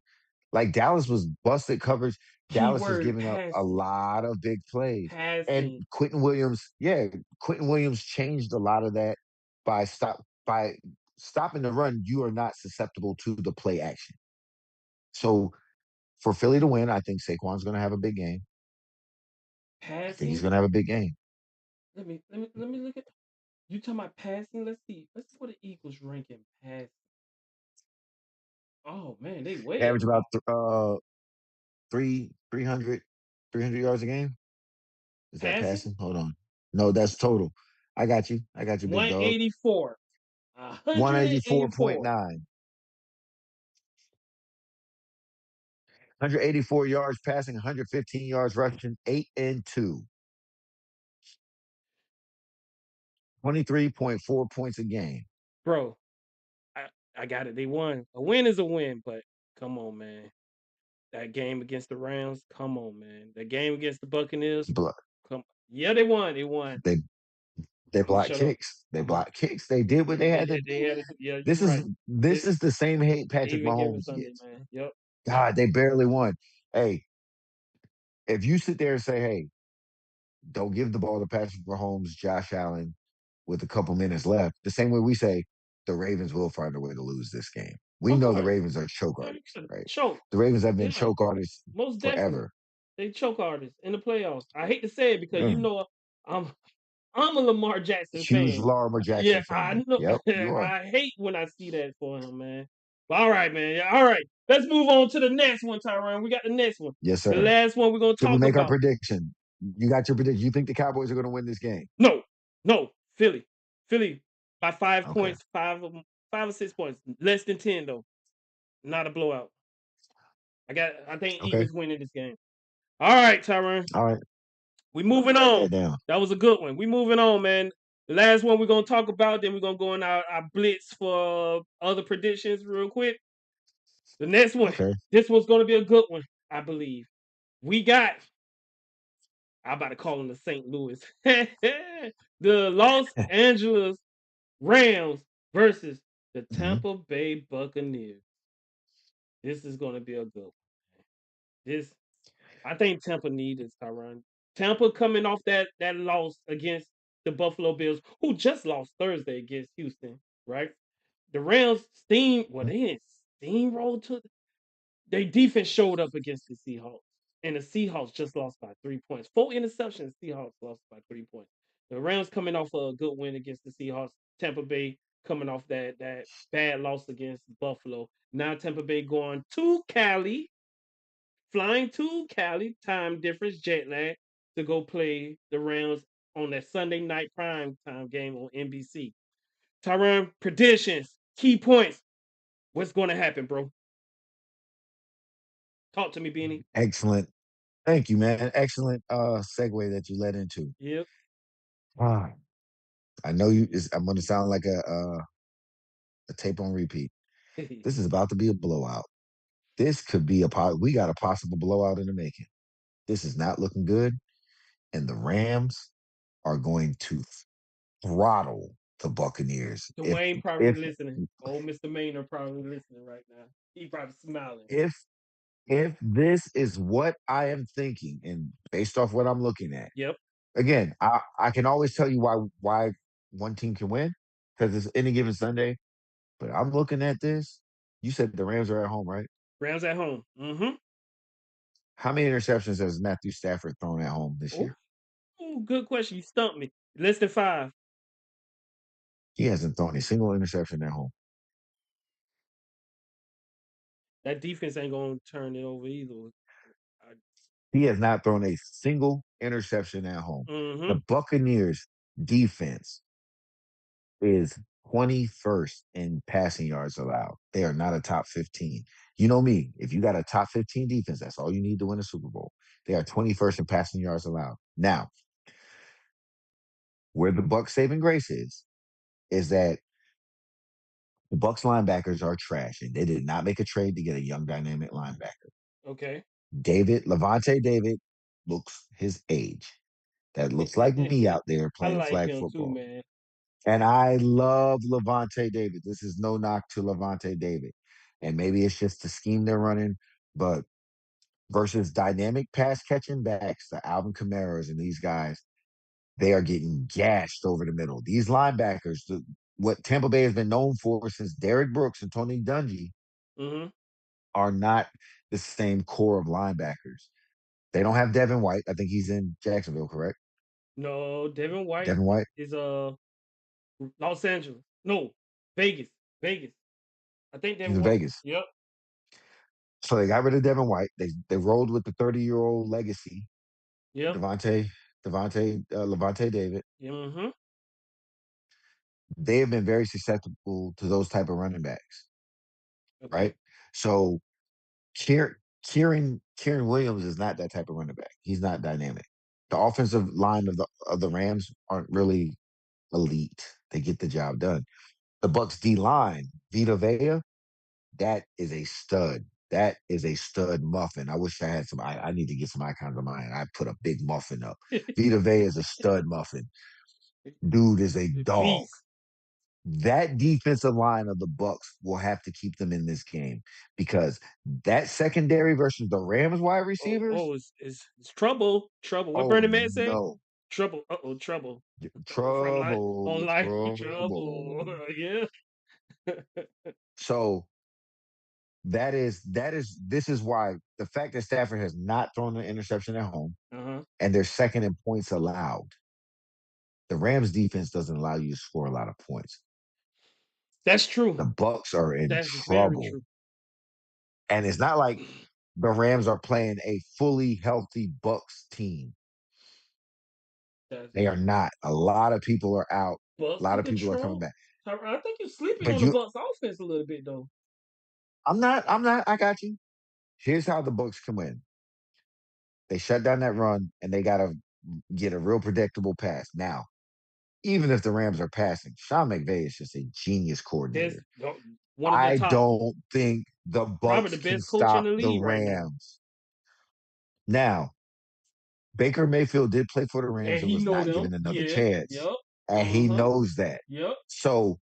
Like Dallas was busted coverage. Dallas was Keyword giving up a passing. lot of big plays. And Passing. Quentin Williams changed a lot of that by stopping the run. You are not susceptible to the play action. So for Philly to win, I think Saquon's going to have a big game. I think he's Passing. going to have a big game. Let me look at you talking about passing. Let's see. Let's see what the Eagles rank in passing. Oh man, they way at Average the about bottom. 300 yards a game. Is that Passing passing? Hold on. No, that's total. I got you. I got you, big dog. 184. 184. 184.9. 184 yards passing, 115 yards rushing, 8 and 2. 23.4 points a game. Bro, I, I got it. They won. A win is a win, but come on, man. That game against the Rams, come on, man. That game against the Buccaneers, Blo- come. Yeah, they won. They won. They they I'm gonna blocked shut up. kicks. They I'm gonna. blocked kicks. They did what they had to They do, had man. it. Yeah, This you're is right. this It, is the same hate Patrick even given Mahomes Sunday, gets. man. Yep. God, they barely won. Hey, if you sit there and say, "Hey, don't give the ball to Patrick Mahomes, Josh Allen, with a couple minutes left," the same way we say the Ravens will find a way to lose this game. We Of know the course. Ravens are choke Yeah, artists, right? choke. The Ravens have been Yeah, choke artists most definitely. forever. They choke artists in the playoffs. I hate to say it because Mm. I'm I'm a Lamar Jackson Huge fan. Lamar Yeah, Jackson I fan. know. Yep, you are. I hate when I see that for him, man. But all right, man. Yeah, all right. Let's move on to the next one, Tyron. We got the next one. Yes, The sir. last one we're gonna Should we talk make our about. prediction? You got your prediction. You think the Cowboys are going to win this game? No, no, Philly. Philly by 5 Okay. points, 5 or 6 points. Less than 10, though. Not a blowout. I think Okay. Eagles winning this game. All right, Tyron. All right. We Let me moving write on. that down. That was a good one. We moving on, man. The last one we're gonna talk about, then we're gonna go in our blitz for other predictions real quick. The next one, Okay. this one's gonna be a good one, I believe. We got, I'm about to call them the St. Louis, the Los Angeles Rams versus the Hmm. Tampa Bay Buccaneers. This is gonna be a good one. This I think Tampa needs this, Tyron. Tampa coming off that loss against the Buffalo Bills, who just lost Thursday against Houston, right? The Rams they didn't steamroll to their defense showed up against the Seahawks. And the Seahawks just lost by 3 points. 4 interceptions, Seahawks lost by 3 points. The Rams coming off a good win against the Seahawks. Tampa Bay coming off that bad loss against Buffalo. Now Tampa Bay going to Cali, flying to Cali, time difference, jet lag, to go play the Rams on that Sunday night prime time game on NBC. Tyron, predictions, key points. What's going to happen, bro? Talk to me, Beanie. Excellent. Thank you, man. Excellent segue that you led into. Yep. Ah, I know you. I'm going to sound like a tape on repeat. This is about to be a blowout. This could be we got a possible blowout in the making. This is not looking good, and the Rams are going to throttle the Buccaneers. Dwayne probably listening. Old Mr. Maynard probably listening right now. He probably smiling. If if this is what I am thinking, and based off what I'm looking at, Yep. again, I can always tell you why one team can win because it's any given Sunday. But I'm looking at this. You said the Rams are at home, right? Rams at home. Mm-hmm. How many interceptions has Matthew Stafford thrown at home this Oh, year? good question. You stumped me. Less than 5. He hasn't thrown a single interception at home. That defense ain't gonna turn it over either. He has not thrown a single interception at home. The Mm-hmm. Buccaneers defense is 21st in passing yards allowed. They are not a top 15. You know me, if you got a top 15 defense, that's all you need to win a Super Bowl. They are 21st in passing yards allowed. Now, where the Buck saving grace is that the Bucks linebackers are trash, and they did not make a trade to get a young dynamic linebacker. Okay. Levante David looks his age. That looks like me out there I playing like flag him too, football. man. And I love Levante David. This is no knock to Levante David. And maybe it's just the scheme they're running. But versus dynamic pass catching backs, the Alvin Kamara's and these guys, they are getting gashed over the middle. These linebackers, what Tampa Bay has been known for since Derrick Brooks and Tony Dungy, Mm-hmm. are not the same core of linebackers. They don't have Devin White. I think he's in Jacksonville, correct? No, Devin White Devin White, is Los Angeles. No, Vegas. Vegas. I think he's Devin in White. Vegas. Yep. So they got rid of Devin White. They rolled with the 30-year-old legacy, Yep. Levante David. Mm-hmm. They have been very susceptible to those type of running backs, Okay. right? So Kieran Williams is not that type of running back. He's not dynamic. The offensive line of the Rams aren't really elite. They get the job done. The Bucks D line, Vita Vea, that is a stud. That is a stud muffin. I wish I had some. I need to get some icons of mine. I put a big muffin up. Vita Vea is a stud muffin. Dude is a dog. Beast. That defensive line of the Bucks will have to keep them in this game because that secondary versus the Rams wide receivers. It's trouble. Trouble. What Oh Bernie Mac say? no, Trouble. Trouble. From life trouble, on life. Trouble. trouble. Yeah. So this is why the fact that Stafford has not thrown an interception at home Uh-huh. and they're second in points allowed. The Rams defense doesn't allow you to score a lot of points. That's true. The Bucks are in That's very trouble. true. And it's not like the Rams are playing a fully healthy Bucks team. That's They are not. A lot of people are out. A Bucks lot in of people are coming control. back. I think you're sleeping But on the Bucks offense a little bit though. I'm not, I got you. Here's how the Bucks can win. They shut down that run and they gotta get a real predictable pass. Now, even if the Rams are passing, Sean McVay is just a genius There's coordinator. one of the I top, don't think the probably Bucks the can best coach in stop the the league right now. Rams. Now, Baker Mayfield did play for the Rams And and he was know not them. given another Yeah. chance. Yep. And he Uh-huh. knows that. Yep. So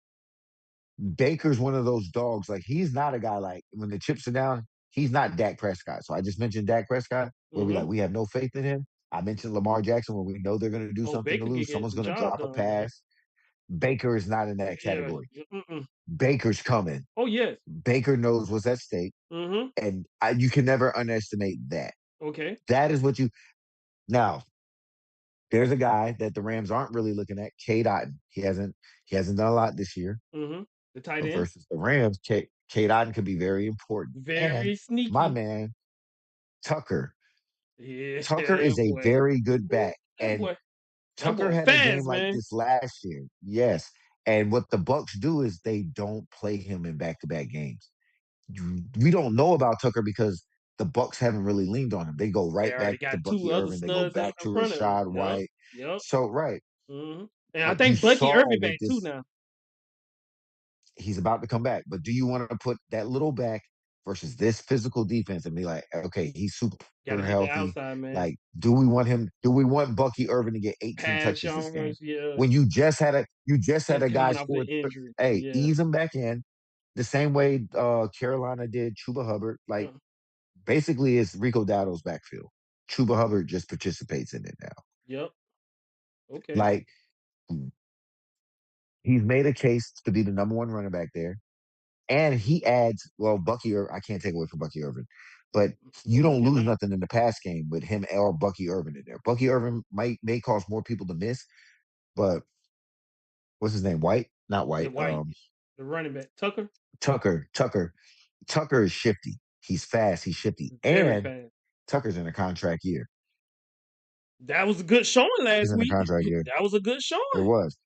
Baker's one of those dogs. Like he's not a guy like when the chips are down, he's not Dak Prescott. So I just mentioned Dak Prescott, where Mm-hmm. we have no faith in him. I mentioned Lamar Jackson when we know they're gonna do Oh, something to Baker can lose. get Someone's the gonna job drop a done, man. pass. Baker is not in that Yeah. category. Mm-mm. Baker's coming. Oh yes. Baker knows what's at stake. Mm-hmm. And you can never underestimate that. Okay. That is what you now. There's a guy that the Rams aren't really looking at, Cade Otton. He hasn't done a lot this year, Mm-hmm. The tight but end. versus the Rams, Cade Otton could be very important. And Very my sneaky. man Tucker, Yeah, Tucker that is a boy. very good Ooh, back, that and boy. That Tucker boy had a game fast, like man. this last year. Yes, and what the Bucks do is they don't play him in back-to-back games. We don't know about Tucker because the Bucks haven't really leaned on him. They go They right already back to got two Bucky other Irvin. They go studs in back to front of him. Rashad Yep. White. Yep. So right, Mm-hmm. And I but you think Bucky saw Irving with back too this, now. he's about to come back. But do you want to put that little back versus this physical defense and be like, okay, he's Got to super get the healthy. outside, man. Like, do we want him? Do we want Bucky Irvin to get 18 Pass touches this game? yards, yeah. When you just had Just a guy coming off an score. injury. Hey, Yeah. ease him back in the same way Carolina did Chuba Hubbard. Like Uh, basically, it's Rico Dowdle's backfield. Chuba Hubbard just participates in it now. yep. Okay. Like he's made a case to be the number one running back there. And he adds, well, I can't take away from Bucky Irvin, but you No, don't you're lose not. nothing in the pass game with him or Bucky Irvin in there. Bucky Irvin may cause more people to miss, but what's his name? White? Not The White. white, the running back. Tucker, Tucker. Tucker is shifty. He's fast. He's shifty. very And fast. Tucker's in a contract year. That was a good showing He's last in a week. contract year. That was a good It showing. was.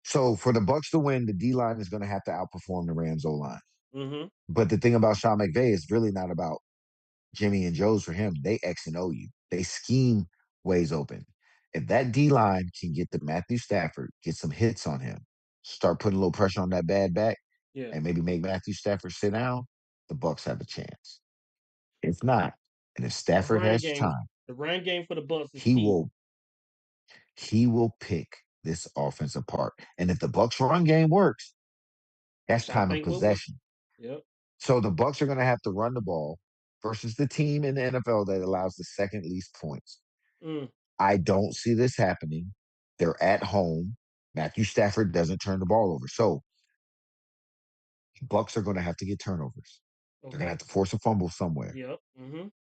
So for the Bucks to win, the D line is going to have to outperform the Rams O line. Mm-hmm. But the thing about Sean McVay is really not about Jimmy and Joe's for him. They X and O you. They scheme ways open. If that D line can get to Matthew Stafford, get some hits on him, start putting a little pressure on that bad back, Yeah. and maybe make Matthew Stafford sit down, the Bucks have a chance. If not, and if The Stafford run has game. time, The run game for the Bucks is he key. will he will pick this offense apart. And if the Bucks run game works, that's Which I time of think will work. possession. Yep. So the Bucks are going to have to run the ball versus the team in the NFL that allows the second least points. Mm, I don't see this happening. They're at home. Matthew Stafford doesn't turn the ball over. So Bucks are going to have to get turnovers. They're going to okay. have to force a fumble somewhere. Yep.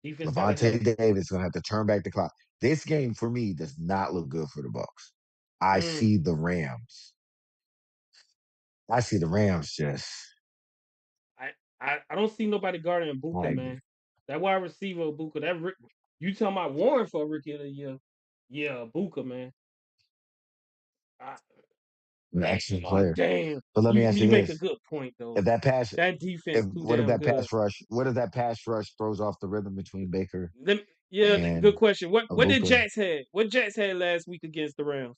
Defense got to help. Levante Davis is going to have to turn back the clock. This game for me does not look good for the Bucks. I Mm. see the Rams. I see the Rams just I don't see nobody guarding Buka, like man. That wide receiver Buka. You talking about Warren for rookie of the year? Yeah, Buka, man. I, an man, excellent oh player. damn. But let me ask you You make a this: good point though. if that pass, That defense if too what if damn that good. pass rush? What if that pass rush throws off the rhythm between Baker Good and question. What did Abuka? Jets had? What Jets had last week against the Rams?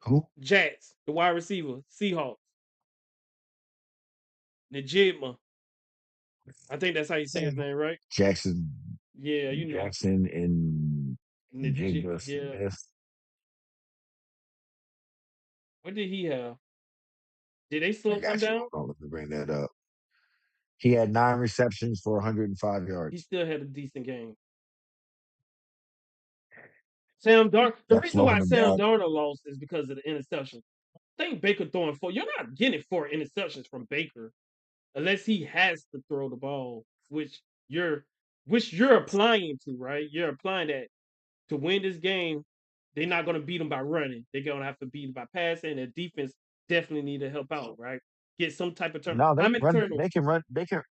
Who? Jets, the wide receiver, Seahawks, Najima. I think that's how you say his name, right? Jackson, Yeah, Jackson, and Jigba Yeah. Smith. What did he have? Did they I slow him got you. down? Hold on, let me bring that up. He had 9 receptions for 105 He yards. still had a decent game. Sam Darn. The That's reason why slowing him Sam down. Darnold lost is because of the interception. I think Baker throwing four. You're not getting 4 interceptions from Baker unless he has to throw the ball, you're you're applying to, right? You're applying that to win this game. They're not going to beat them by running. They're going to have to beat them by passing. And the defense definitely need to help out, right? Get some type of turn. No, they How can many run. turnovers? They can run. They can.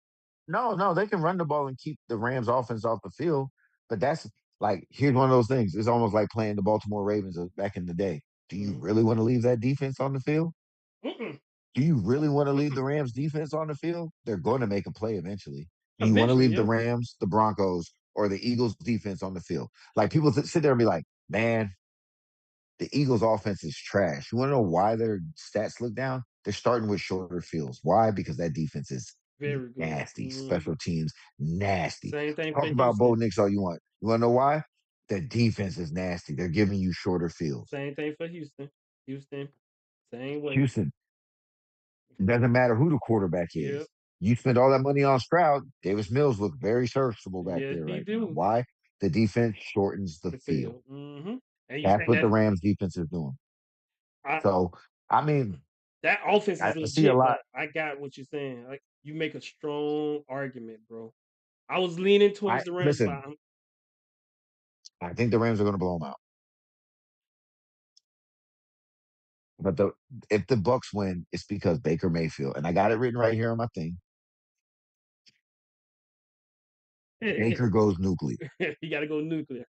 No, they can run the ball and keep the Rams offense off the field. But that's like here's one of those things. It's almost like playing the Baltimore Ravens back in the day. Do you Mm. really want to leave that defense on the field? Mm-mm. Do you really want to leave Mm-mm. the Rams defense on the field? They're going to make a play eventually. Do you want to Eventually, leave the yeah. Rams, the Broncos, or the Eagles defense on the field? Like people sit there and be like, man, the Eagles offense is trash. You want to know why their stats look down? They're starting with shorter fields. Why? Because that defense is Very good. nasty. Special teams, nasty. Same thing for Talk about Bo Houston. Nix all you want. You want to know why? The defense is nasty. They're giving you shorter fields. Same thing for Houston. Houston, same way. Houston, it doesn't matter who the quarterback Yeah. is. You spend all that money on Stroud. Davis Mills look very serviceable back Yes, there he right now. do. Why? The defense shortens the The field. field. And you That's think what the that Rams defense is doing. I, So, I mean, that offense is I see a legit, lot. but I got what you're saying. Like you make a strong argument, bro. I was leaning I towards the Rams, but listen. I think the Rams are going to blow them out. But if the Bucks win, it's because Baker Mayfield, and I got it written right here on my thing. Baker goes nuclear. you got to go nuclear.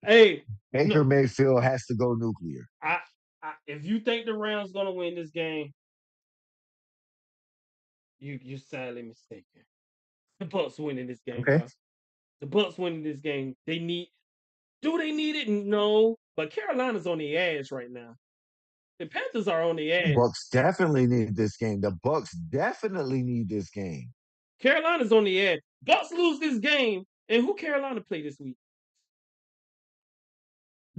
Hey, no, Baker Mayfield has to go nuclear. I, if you think the Rams gonna win this game, you sadly mistaken. The Bucks winning this game, Okay. bro. The Bucks winning this game. Do they need it? No, but Carolina's on the edge right now. The Panthers are on the The edge. Bucks definitely need this game. The Bucks definitely need this game. Carolina's on the edge. Bucks lose this game, and who Carolina play this week?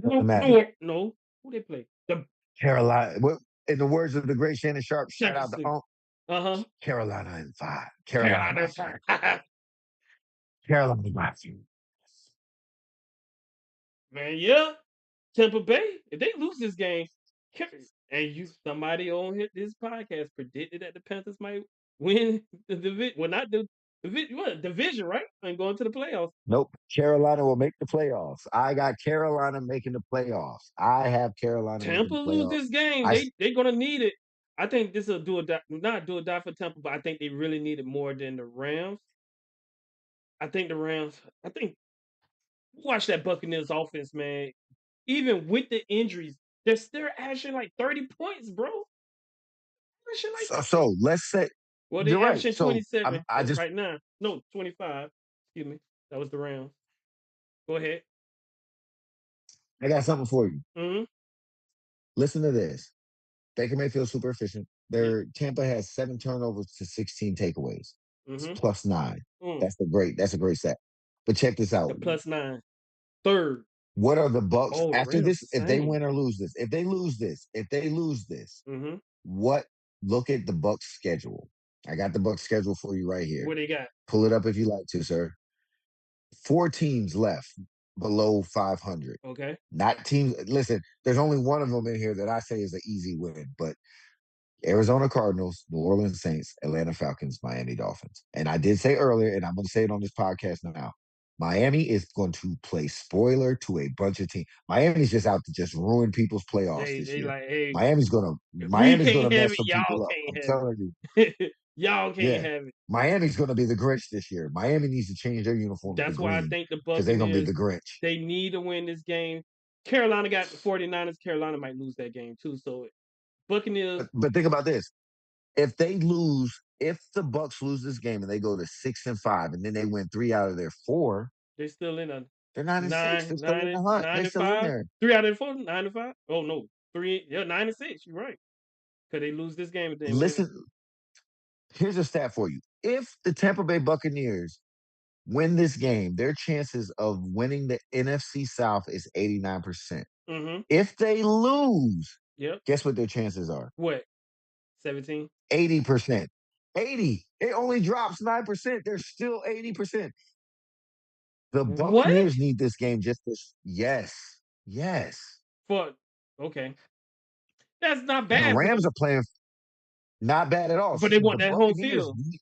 Doesn't No, matter. no, no. Who they play? The Carolina. What in the words of the great Shannon Sharp, shout out to Jefferson. Unc. Uh huh. Carolina in 5. Carolina by Carolina. 5. Carolina by 5. Man, yeah. Tampa Bay. If they lose this game, and somebody on this podcast predicted that the Panthers might win the division. Well, not the division, right? And going to the playoffs. Nope. Carolina will make the playoffs. I got Carolina making the playoffs. I have Carolina making Tampa the lose playoffs. this game, I they're gonna need it. I think this will not do or die for Tampa, but I think they really need it more than the Rams. I think the Rams. I think watch that Buccaneers offense, man. Even with the injuries, they're still averaging like 30 points, bro. Averaging like so let's say well, they you're right. averaging So 27 I just right now. No, 25. Excuse me. That was the Rams. Go ahead. I got something for you. Mm-hmm. Listen to this. Baker Mayfield super efficient. Yeah. Their Tampa has 7 turnovers to 16 takeaways. It's Mm-hmm. +9. Mm. That's a great stat. But check this out. The +9. Third. What are the Bucks Oh, the after Rams this? the If they same. win or lose this, if they lose this, Mm-hmm. what look at the Bucks schedule. I got the Bucks schedule for you right here. What they got? Pull it up if you like to, sir. Four teams left below 500. Okay. Not teams. Listen, there's only one of them in here that I say is an easy win, but Arizona Cardinals, New Orleans Saints, Atlanta Falcons, Miami Dolphins. And I did say earlier, and I'm going to say it on this podcast now. Miami is going to play spoiler to a bunch of teams. Miami's just out to just ruin people's playoffs this They year. like, hey, if we Miami's gonna can't have mess it, some y'all people up. I'm can't have telling you. it. Y'all can't Yeah. have it. Miami's gonna be the Grinch this year. Miami needs to change their uniforms to That's why I green think the because they're gonna be Buccaneers, the Grinch. they need to win this game. Carolina got the 49ers. Carolina might lose that game too. So Buccaneers, But think about this. If the Bucks lose this game and they go to 6-5 and then they win 3 out of their 4, they still in a they're 9-6. They're still in the hunt. nine They're and still in five. there. 3 out of 4, 9 and 5. Oh no, three, yeah, 9 and 6. You're right. Cause they lose this game and then win. Listen, here's a stat for you. If the Tampa Bay Buccaneers win this game, their chances of winning the NFC South is 89%. Mm-hmm. If they lose, Yep. guess what their chances are? What? 17. 80%. 80. It only drops 9%. They're still 80%. The What? Buccaneers need this game just to yes. Yes. For okay. That's not The bad for the, Rams are playing not bad at all. but they See, want the that home Buccaneers field. need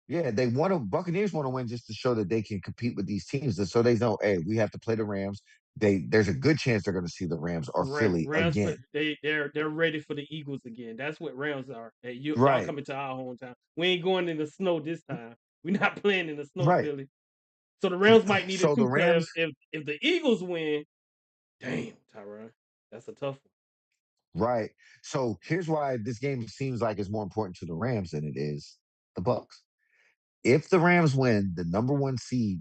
yeah, they want to Buccaneers want to win just to show that they can compete with these teams. And so they know, hey, we have to play the Rams. There's a good chance they're going to see the Rams or Philly Rams, again. they're ready for the Eagles again. That's what Rams are. Hey, y'all Right. coming to our hometown. We ain't going in the snow this time. We're not playing in the snow, Right. Philly. So the Rams might need it So the too. Cause Rams, if the Eagles win, damn, Tyron, that's a tough one. right. So here's why this game seems like it's more important to the Rams than it is the Bucks. If the Rams win, their number one seed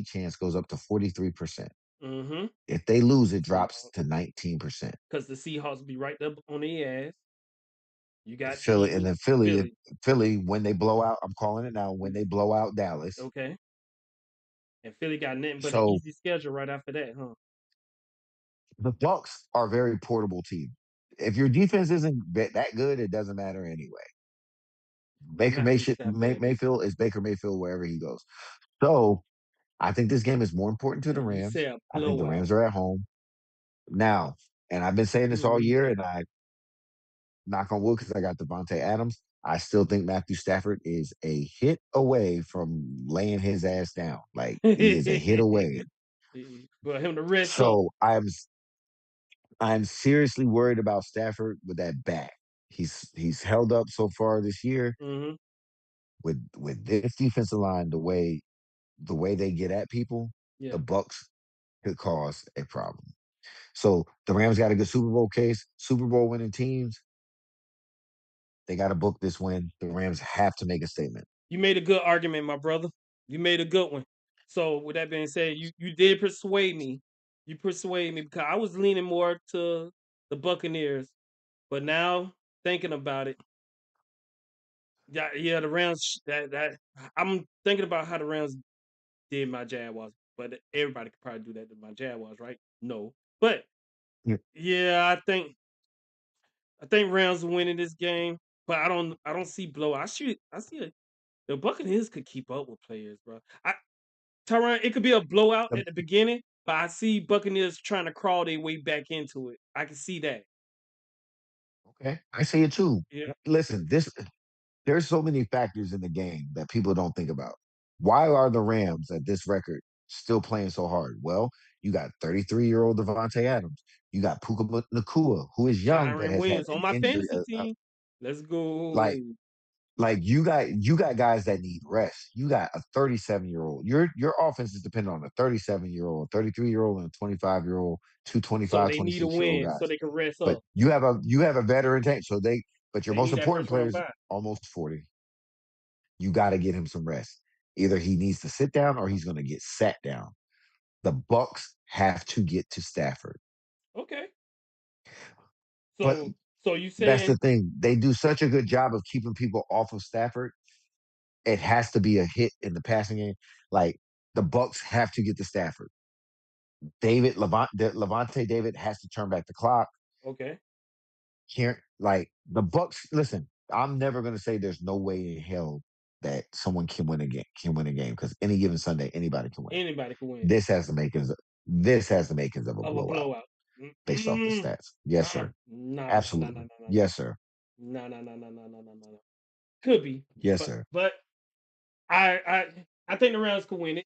chance goes up to 43%. Mm-hmm. If they lose, it drops to 19%. Because the Seahawks be right there on their ass. You got the Philly and Eagles, then Philly, Philly. Philly, when they blow out, I'm calling it now, when they blow out Dallas. Okay. And Philly got nothing but an So easy schedule right after that, huh? the Bucks are a very portable team. If your defense isn't that good, it doesn't matter anyway. Matthew Stafford. Mayfield is Baker Mayfield wherever he goes. So I think this game is more important to the And you Rams. say a I think the blowout. Rams are at home now, and I've been saying this all year, and I knock on wood because I got Devontae Adams. I still think Matthew Stafford is a hit away from laying his ass down. Like he is a hit away. But him to rest up. So I'm seriously worried about Stafford with that back. He's held up so far this year Mm-hmm. with this defensive line, the way they get at people, Yeah. the Bucks could cause a problem. So the Rams got a good Super Bowl case. Super Bowl winning teams, they got to book this win. The Rams have to make a statement. You made a good argument, my brother. You made a good one. So with that being said, you did persuade me. You persuade me because I was leaning more to the Buccaneers. But now thinking about it, yeah, the Rams that I'm thinking about how the Rams did my Jaguars, but everybody could probably do that to my Jaguars, right? No. But Yeah. yeah, I think Rams are winning this game, but I don't see blow. I see the Buccaneers could keep up with players, bro. Tyron, it could be a blowout at the beginning, but I see Buccaneers trying to crawl their way back into it. I can see that. Okay, I see it too. Yeah. Listen, there's so many factors in the game that people don't think about. Why are the Rams at this record still playing so hard? Well, you got 33-year-old Devontae Adams. You got Puka Nakua, who is young but Tyron has had Williams on an my injury. fantasy team. Let's Like go. you got guys that need rest. You got a 37-year-old. Your offense is dependent on a 37-year-old, 33-year-old, and a 25-year-old, two So 25, they need a 26-year-old win so guys. they can rest But up. you have a veteran tank. But your They most need that important first round players bye. almost 40. You got to get him some rest. Either he needs to sit down or he's going to get sat down. The Bucks have to get to Stafford. Okay. But So you that's the saying thing. They do such a good job of keeping people off of Stafford. It has to be a hit in the passing game. Like the Bucks have to get to Stafford. Levante David has to turn back the clock. okay? Here, like the Bucks. Listen, I'm never gonna say there's no way in hell that someone can win a game. Can win a game because any given Sunday, anybody can win. Anybody can win This has the makings. This has the makings of a of a blowout blowout. based off the Mm-mm. stats. Yes, sir. Nah, nah, nah, nah, Absolutely. nah, nah, Yes, sir. nah, nah, nah, nah, nah, nah, nah, nah, nah. Could be, Yes, but sir. but I think the Rams could win it.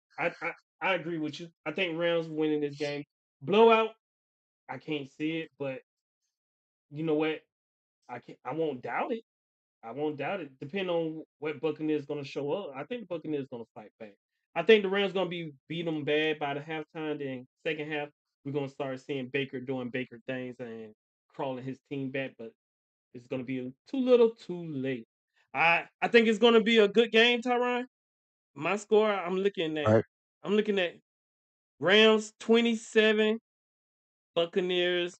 I agree with you. I think Rams winning this game. Blowout, I can't see it, but you know what? I won't doubt it. I won't doubt it. Depending on what Buccaneers going to show up, I think the Buccaneers going to fight back. I think the Rams going to be beat them bad by the halftime. Then second half, we're going to start seeing Baker doing Baker things and crawling his team back. But it's going to be too little, too late. I think it's going to be a good game, Tyron. My score, All right. I'm looking at Rams 27, Buccaneers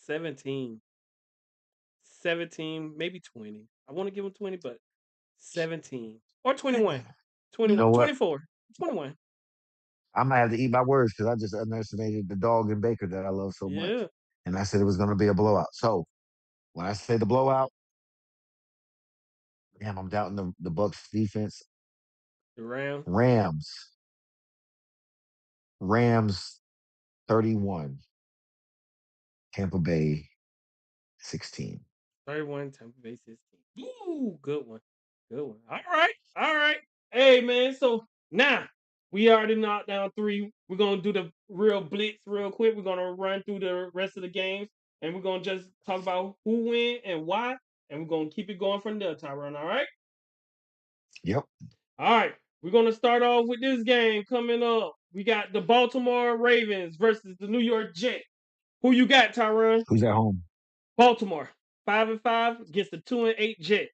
17. 17, maybe 20. I want to give them 20, but 17 or 21. You 21, know what? 24, 21. I'm gonna have to eat my words because I just underestimated the dog and Baker that I love so much, Yeah. and I said it was gonna be a blowout. So when I say the blowout, damn, I'm doubting the Bucks defense. The Rams, Rams, Rams 31, Tampa Bay 16. 31, Tampa Bay 16. Ooh, good one. Good one. All right. All right. Hey, man. So now we already knocked down three. We're going to do the real blitz real quick. We're going to run through the rest of the games and we're going to just talk about who win and why. And we're going to keep it going from there, Tyron. All right. Yep. All right, we're gonna start off with this game coming up. We got the Baltimore Ravens versus the New York Jets. Who you got, Tyron? Who's at home? Baltimore, 5-5 against the 2-8 Jets.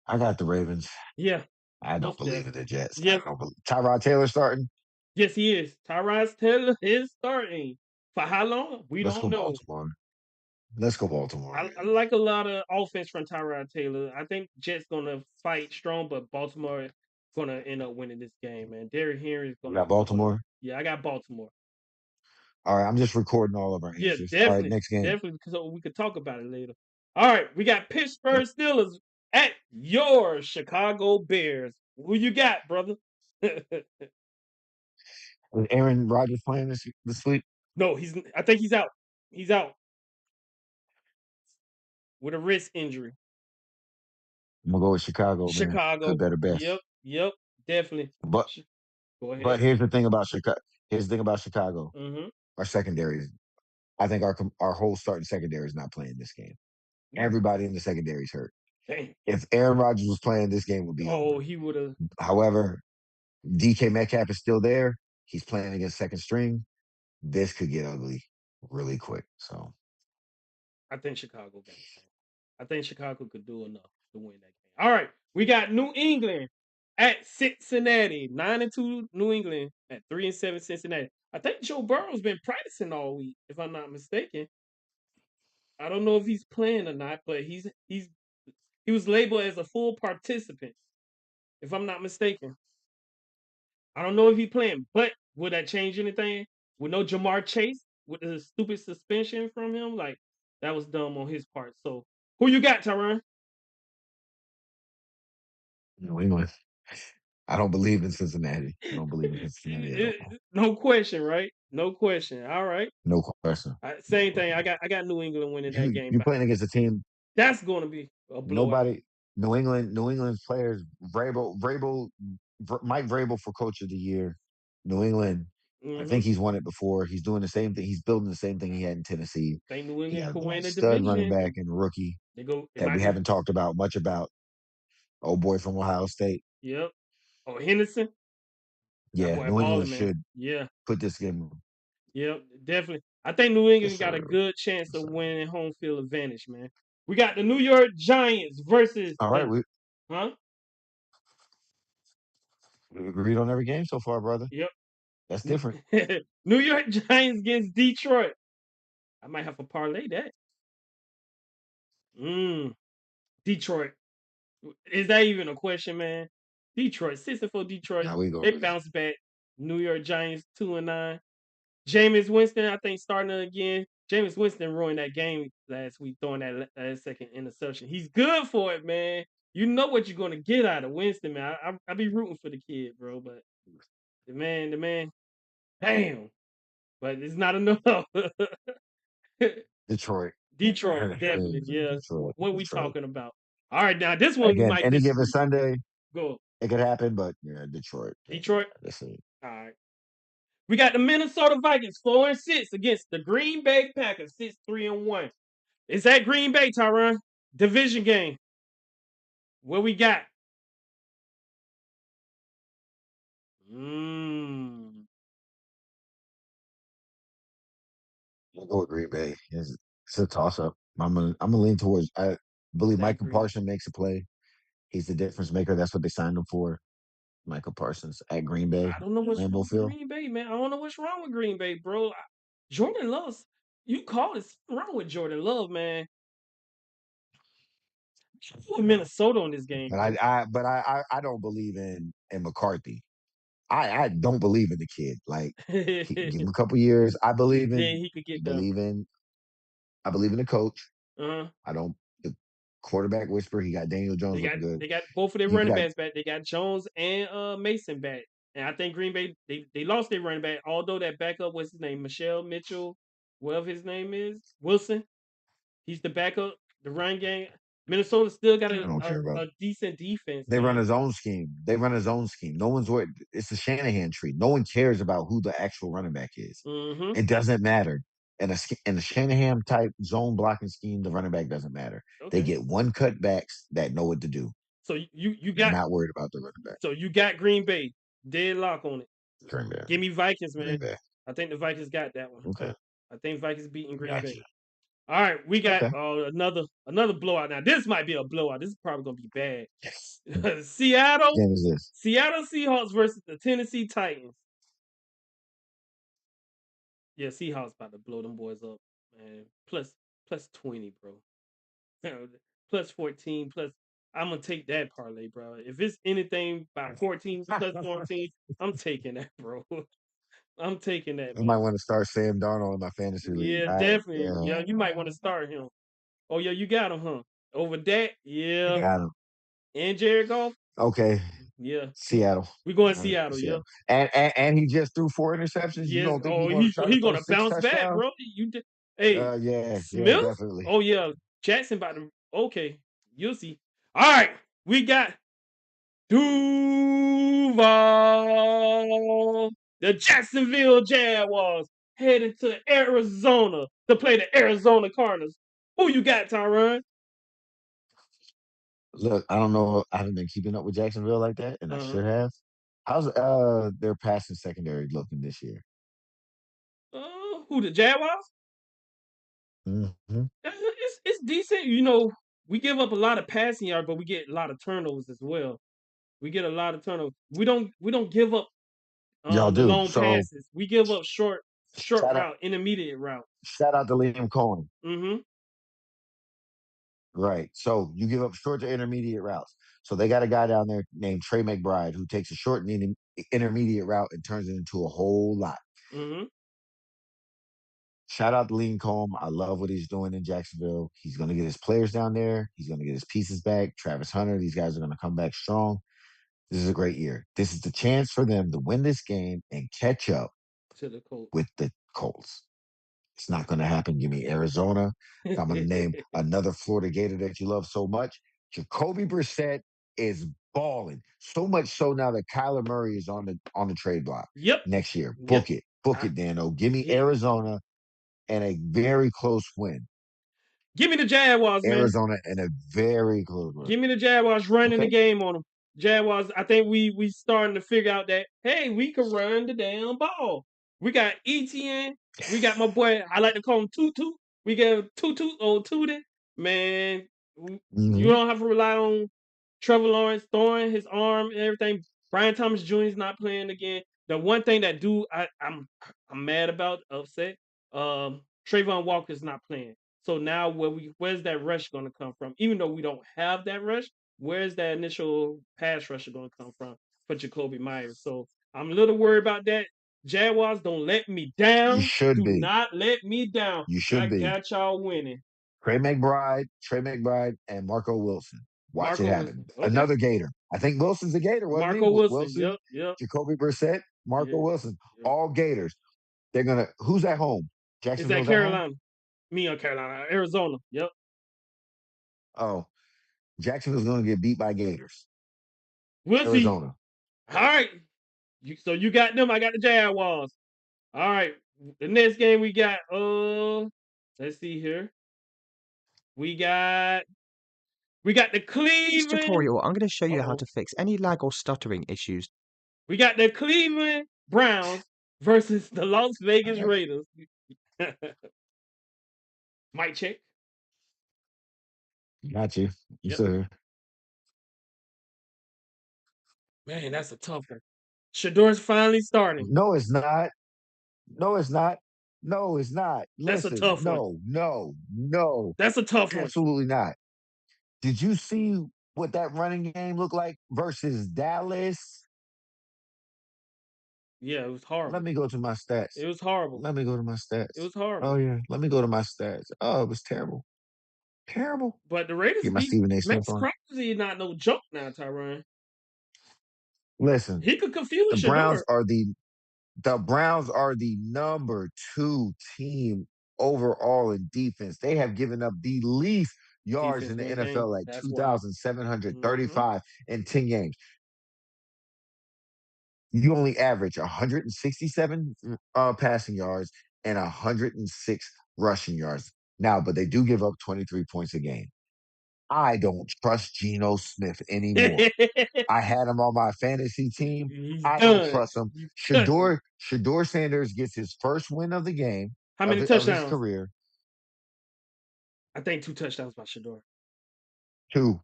I got the Ravens. Yeah, I don't most believe in definitely. the Jets. I Yes, don't believe Tyrod Taylor starting. yes, he is. Tyron Taylor is starting. For how long? We Let's don't go know. Baltimore. Let's go Baltimore, I man. like a lot of offense from Tyrod Taylor. I think Jets gonna fight strong, but Baltimore gonna end up winning this game, man. Derrick Henry is You gonna got go off. Baltimore. Yeah, I got Baltimore. All right, I'm just recording all of our Yeah, answers. All right, definitely, next game. definitely, because we could talk about it later. All right, we got Pittsburgh Steelers at your Chicago Bears. Who you got, brother? Is Aaron Rodgers playing this week? No, he's. I think he's out. He's out with a wrist injury. I'm gonna go with Chicago, man. Good, Chicago. better, Yep, best. yep, definitely. But Go but ahead. here's the thing about Chicago. Here's the thing about Chicago. Mm-hmm. Our secondary. I think our whole starting secondary is not playing this game. Ooh, Everybody in the secondary is hurt. dang. If Aaron Rodgers was playing, this game would be Oh, over. he would have. However, DK Metcalf is still there. He's playing against second string. This could get ugly really quick. So I think Chicago got this game. I think Chicago could do enough to win that game. All right, we got New England at Cincinnati, 9-2 New England at 3-7 Cincinnati. I think Joe Burrow's been practicing all week, if I'm not mistaken. I don't know if he's playing or not, but he was labeled as a full participant, if I'm not mistaken. I don't know if he's playing, but would that change anything? With no Jamar Chase, with the stupid suspension from him, like that was dumb on his part. So who you got, Tyron? New England. I don't believe in Cincinnati. I don't believe in Cincinnati at all. No question, right? No question. All right. No question. No Same thing. question. I got New England winning that You game, you're but playing against a team. that's going to be a blowout. Nobody. New England's players. Mike Vrabel for Coach of the Year. New England. I Hmm. think he's won it before. He's doing the same thing. He's building the same thing he had in Tennessee. Think New He England got could a win the stud running division. back and a rookie They go. It that we might be. haven't talked about much about. Oh boy from Ohio State. Yep. Oh, Henderson. That Yeah, boy New England balling, man. should Yeah. put this game. Yep. Definitely. I think New Yes, England got a sir. good chance Yes, of sir. winning home field advantage, man. We got the New York Giants versus All right, the. we Huh? we agreed on every game so far, brother. Yep. That's different. New York Giants against Detroit. I might have to parlay that. Mm, Detroit. Is that even a question, man? Detroit, 6-4 Detroit. Now we They go. bounce back. New York Giants 2-9. Jameis Winston, I think, starting again. Jameis Winston ruined that game last week, throwing that last second interception. He's good for it, man. You know what you're gonna get out of Winston, man. I be rooting for the kid, bro, but the man, damn. But it's not enough. Detroit. Detroit, definitely, yeah. Detroit. What we Detroit. talking about? All right, now this one we Again, might any given disagree. Sunday, Go it could happen, but yeah, Detroit. Detroit. That's it. All right. We got the Minnesota Vikings 4-6 against the Green Bay Packers 6-3-1. Is that Green Bay, Tyron? Division game. What we got? Mm, I'll go with Green Bay. It's a toss up. I'm gonna lean towards. I believe that Michael Green. Parsons makes a play. He's the difference maker. That's what they signed him for. Michael Parsons at Green Bay, I don't know what's Lambeau wrong with Field. Green Bay, man. I don't know what's wrong with Green Bay, bro. Jordan Love, you call it wrong with Jordan Love, man. Put Minnesota on this game, But bro. I don't believe in McCarthy. I don't believe in the kid. Like give him a couple years. Then he could get done. Believe in I believe in the coach. Uh-huh. I don't the quarterback whisper. He got Daniel Jones They got looking good. they got both of their You running got backs back. They got Jones and Mason back. And I think Green Bay they lost their running back, although that backup, what's his name? Michelle Mitchell, whatever his name is, Wilson. He's the backup, the run game. Minnesota still got I don't care about. a decent defense, They run man. his own scheme. They run his own scheme. No one's worried. It's the Shanahan tree. No one cares about who the actual running back is. Mm-hmm. It doesn't matter. In a Shanahan type zone blocking scheme, the running back doesn't matter. They Okay. get one cutbacks that know what to do. So you They're got not worried about the running back. Green Bay. Deadlock on it. Green Bay. Give me Vikings, Green man. Bay. I think the Vikings got that one. Okay. I think Vikings beating Green Bay. Gotcha. All right, we got Okay. another blowout. Now this might be a blowout. This is probably gonna be bad. Yes. Seattle, Game is this? Seattle Seahawks versus the Tennessee Titans. Yeah, Seahawks about to blow them boys up, man. Plus 20, bro. Plus 14, plus I'm gonna take that parlay, bro. If it's anything by 14 plus 14, I'm taking that, bro. I'm taking that, I might man. want to start Sam Darnold in my fantasy league. Yeah, I definitely. yeah, Yeah, you might want to start him. Oh yeah, you got him, huh? Over that, I yeah. got him. And Jared Goff, Okay. yeah. Seattle. We going All right, Seattle, yeah. Seattle. And he just threw 4 interceptions. You Yes. don't think he's Oh, going to try to he throw gonna six bounce back, touchdowns? bro. You did. Hey, Yeah, Smith. definitely. Oh yeah, Jackson about to. Okay, you'll see. All right, we got Duval. The Jacksonville Jaguars headed to Arizona to play the Arizona Cardinals. Who you got, Tyron? Look, I don't know. I haven't been keeping up with Jacksonville like that, and I Uh-huh. should have. How's their passing secondary looking this year? Who the Jaguars? Hmm. It's decent. You know, we give up a lot of passing yards, but we get a lot of turnovers as well. We get a lot of turnovers. We don't give up Y'all the do. long So passes. We give up short shout out, route, intermediate route. shout out to Liam Cohen. Mm-hmm. Right. So you give up short to intermediate routes. So they got a guy down there named Trey McBride who takes a short and intermediate route and turns it into a whole lot. Mm-hmm. Shout out to Lincoln. I love what he's doing in Jacksonville. He's going to get his players down there. He's going to get his pieces back. Travis Hunter, these guys are going to come back strong. This is a great year. This is the chance for them to win this game and catch up To the Colts. with the Colts. It's not going to happen. Give me Arizona. I'm going to name another Florida Gator that you love so much. Jacoby Brissett is balling so much so now that Kyler Murray is on the trade block Yep. next year. Yep. Book it, Dano. Give me Yeah. Arizona and a very close win. Give me the Jaguars, man. Arizona and a very close win. Give me the Jaguars running the Okay. game on them. Jaguars, I think we starting to figure out that hey, we can run the damn ball. We got ETN. We got my boy. I like to call him Tutu. We got Tutu or Tootie. Man, you Hmm. don't have to rely on Trevor Lawrence throwing his arm and everything. Brian Thomas Jr. is not playing again. The one thing that I'm mad about, upset. Trayvon Walker's not playing. So now where's that rush going to come from? Even though we don't have that rush, where's that initial pass rusher going to come from for Jacoby Myers? So I'm a little worried about that. Jaguars, don't let me You down. should Do be. not let me down. You And I should be. got y'all winning. Trey McBride, and Marco Wilson. Watch it Marco happen. Wilson. Okay. Another Gator. I think Wilson's a Gator, wasn't he? Marco Wilson. Wilson, Yep. Yep. Jacoby Brissett, Marco Yeah. Wilson. Yeah. All Gators. They're gonna. Who's at home? Is that Jacksonville's at home. Carolina? Me on Carolina. Arizona. Yep. Oh, Jacksonville's gonna get beat by Gators. We'll see. Arizona. All right. So you got them. I got the Jaguars. All right. The next game we got. Let's see here. We got the This Cleveland. tutorial, I'm going to show you how Uh-oh. to fix any lag or stuttering issues. We got the Cleveland Browns versus the Las Vegas Raiders. Mic check. Got you. You Yep. still here? Man, that's a tough one. Shador's finally starting. No, it's not. No, it's not. No, it's not. That's a Listen, tough one. no, That's a tough one. absolutely not. Did you see what that running game looked like versus Dallas? Yeah, it was Let horrible. me go to my stats. It was horrible. Let me go to my It stats. was horrible. Oh yeah, let me go to my stats. Oh, it was terrible. Terrible. But the Raiders Get my beat Stephen A. Smith Max on. Crosby, not no joke now, Tyron. Listen, He could the confuse Browns Shador. are the number 2 team overall in defense. They have given up the least yards in the Defense game. NFL at That's why. Mm-hmm. 2,735 in 10 games. You only average 167 passing yards and 106 rushing yards. Now, but they do give up 23 points a game. I don't trust Geno Smith anymore. I had him on my fantasy team. He's I don't done. trust him. He's done. Shador Sanders gets his first win of the game How many of his touchdowns? career. I think 2 touchdowns by Shador. Two.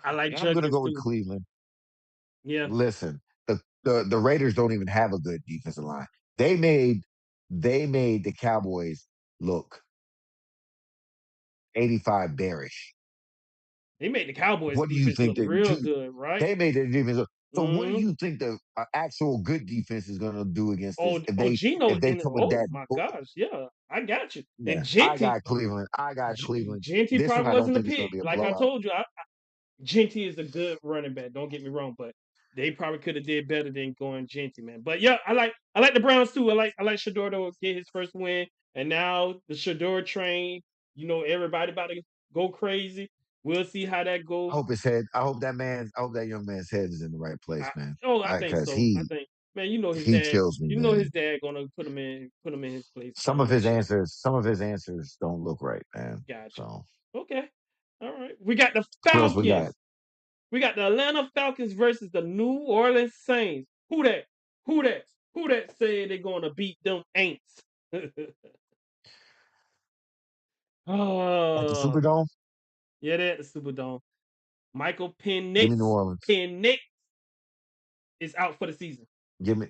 I like And I'm gonna Judkins go with too. Cleveland. Yeah. Listen, the Raiders don't even have a good defensive line. They made the Cowboys look 85 bearish. They made the Cowboys What do you defense think look that real good, right? they made their defense look? So what do Mm-hmm. you think the actual good defense is going to do against this? Gino If they and come with oh that, my gosh, yeah, I got you. And yeah, I Genty, got Cleveland. I got Cleveland. Genty This one probably I don't wasn't a think it's going pick. to be a Like I blowout. told you, Genty is a good running back. Don't get me wrong, but they probably could have did better than going Genty, man. But yeah, I like the Browns too. I like Shador to get his first win, and now the Shador train. You know, everybody about to go crazy. We'll see how that I goes. hope his head. I hope that young man's head is in the right place, I, man. I think Because so. I think, man, you know his he dad. kills me, You know his man. dad gonna put him in his place Some come of his next year. answers, some of his answers don't look right, man. Gotcha. So Okay. All right. We got the who else we got? Falcons. We got the Atlanta Falcons versus the New Orleans Saints. Who that? Who that? Who that said they're gonna beat them Aints? At the Oh, Superdome, yeah, they're at the Superdome. Michael give me New Orleans. Penix is out for the season. Give me,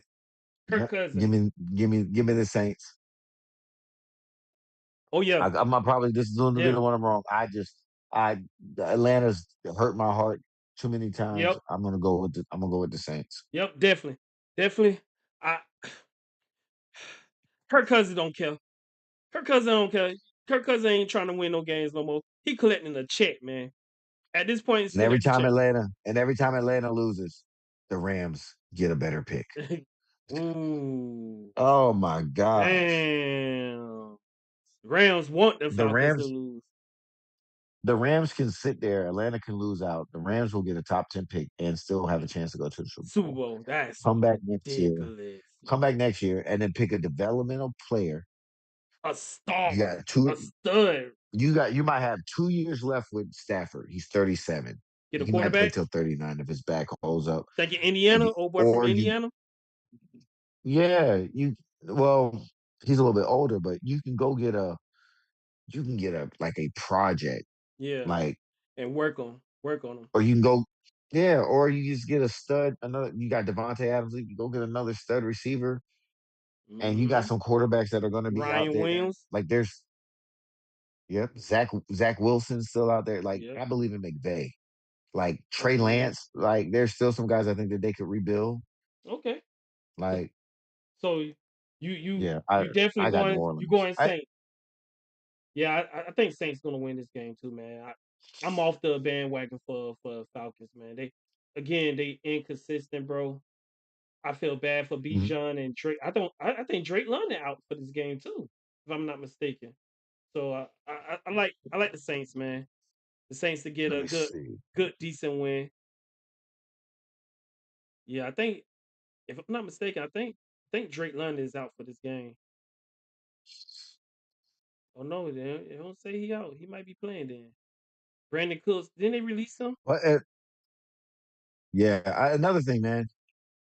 Kirk yeah, Cousins. give me the Saints. Oh yeah, I'm not probably this is going to be yeah, the one I'm wrong. I Atlanta's hurt my heart too many times. yep, I'm gonna go with the Saints. yep, definitely, definitely. I Kirk Cousins don't care. Kirk Cousins don't care. Kirk Cousins ain't trying to win no games no more. He collecting a check, man. At this point, he's And every collecting time check. Atlanta loses, the Rams get a better pick. Ooh, Oh my gosh. damn. Rams want the The Falcons to Rams lose. the Rams can sit there, Atlanta can lose out. The Rams will get a top 10 pick and still have a chance to go to the Super Super Bowl. Bowl. That's Come back next year. ridiculous. Come back next year and then pick a developmental player. A You star, got two a stud. you might have 2 years left with Stafford. He's 37. Get a He might play quarterback. till 39 if his back holds up. Think of And Indiana, you, old boy from or you Indiana. yeah, you well, he's a little bit older, but you can get a like a project. Yeah, Like and work on them. or you can go yeah, or you just get a stud, another you got Devontae Adams, you can go get another stud receiver, and you got Mm-hmm. some quarterbacks that are gonna be out Ryan there. Williams. Like there's yep, Zach Wilson's still out there. Like Yep. I believe in McVay. Like Trey Agreed. Lance, like there's still some guys I think that they could rebuild. Okay. Like So you Yeah, you definitely I got New you Orleans. going Saints. Yeah, I think Saints gonna win this game too, man. I'm off the bandwagon for Falcons, man. They inconsistent, bro. I feel bad for Mhm. Bijan and Drake. I think Drake London out for this game too, if I'm not mistaken. So I like the Saints, man. The Saints to get Let a me see. good decent win. Yeah, I think if I'm not mistaken, I think Drake London is out for this game. Oh no, they don't say he out. He might be playing then. Brandon Cooks, didn't they release him? But another thing, man.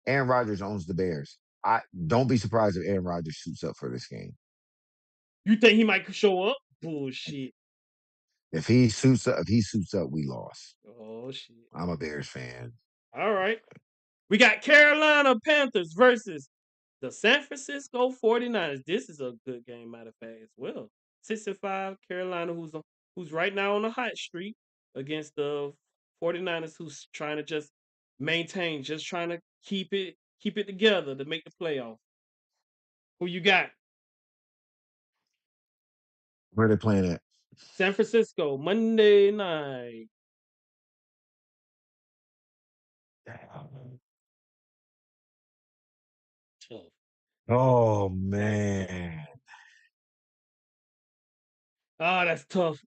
Aaron Rodgers owns the Bears. I don't be surprised if Aaron Rodgers suits up for this game. You think he might show up? Bullshit. If he suits up, we lost. Oh shit. I'm a Bears fan. All right. We got Carolina Panthers versus the San Francisco 49ers. This is a good game, matter of fact, as well. 6-5, Carolina, who's right now on a hot streak against the 49ers, who's trying to just maintain, just trying to keep it together to make the playoffs. Who you got? Where they playing at? San Francisco, Monday night. Tough. Oh That's tough. man. Ah, that's tough,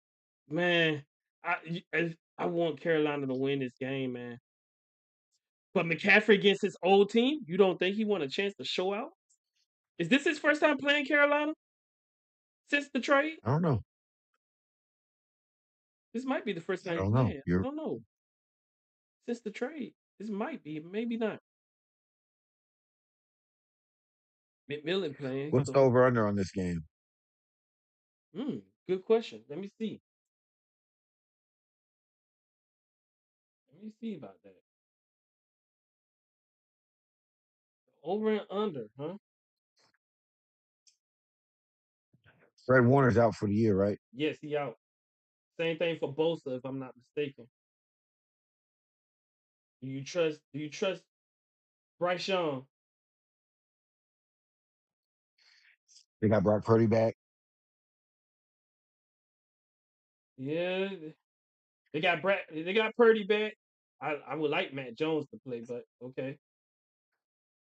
man. I want Carolina to win this game, man. But McCaffrey against his old team, you don't think he want a chance to show out? Is this his first time playing Carolina since the trade? I don't know. This might be the first I time he's don't know. playing. I You're don't know. Since the trade, this might be, maybe not. McMillan playing, what's the so over under on this game? good question. Let me see. Let me see about that. Over and under, huh? Fred Warner's out for the year, right? Yes, he out. Same thing for Bosa, if I'm not mistaken. Do you trust Bryce Young? They got Brock Purdy back. Yeah, they got Purdy back. I would like Matt Jones to play, but okay.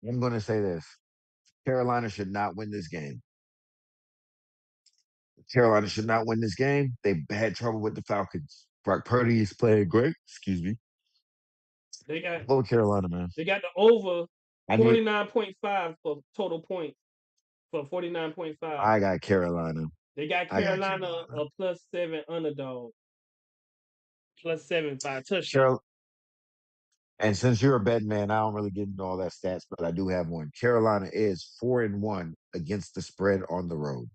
I'm going to say this: Carolina should not win this game. Carolina should not win this game. They had trouble with the Falcons. Brock Purdy is playing great. Excuse me. They got Go with Carolina, man. they got the over I need. 49.5 for total points for 49.5. I got Carolina. They got I got Carolina Carolina. a +7 underdog, +7 by a touchdown. Carol. And since you're a betting man, I don't really get into all that stats, but I do have one. Carolina is 4-1 against the spread on the road.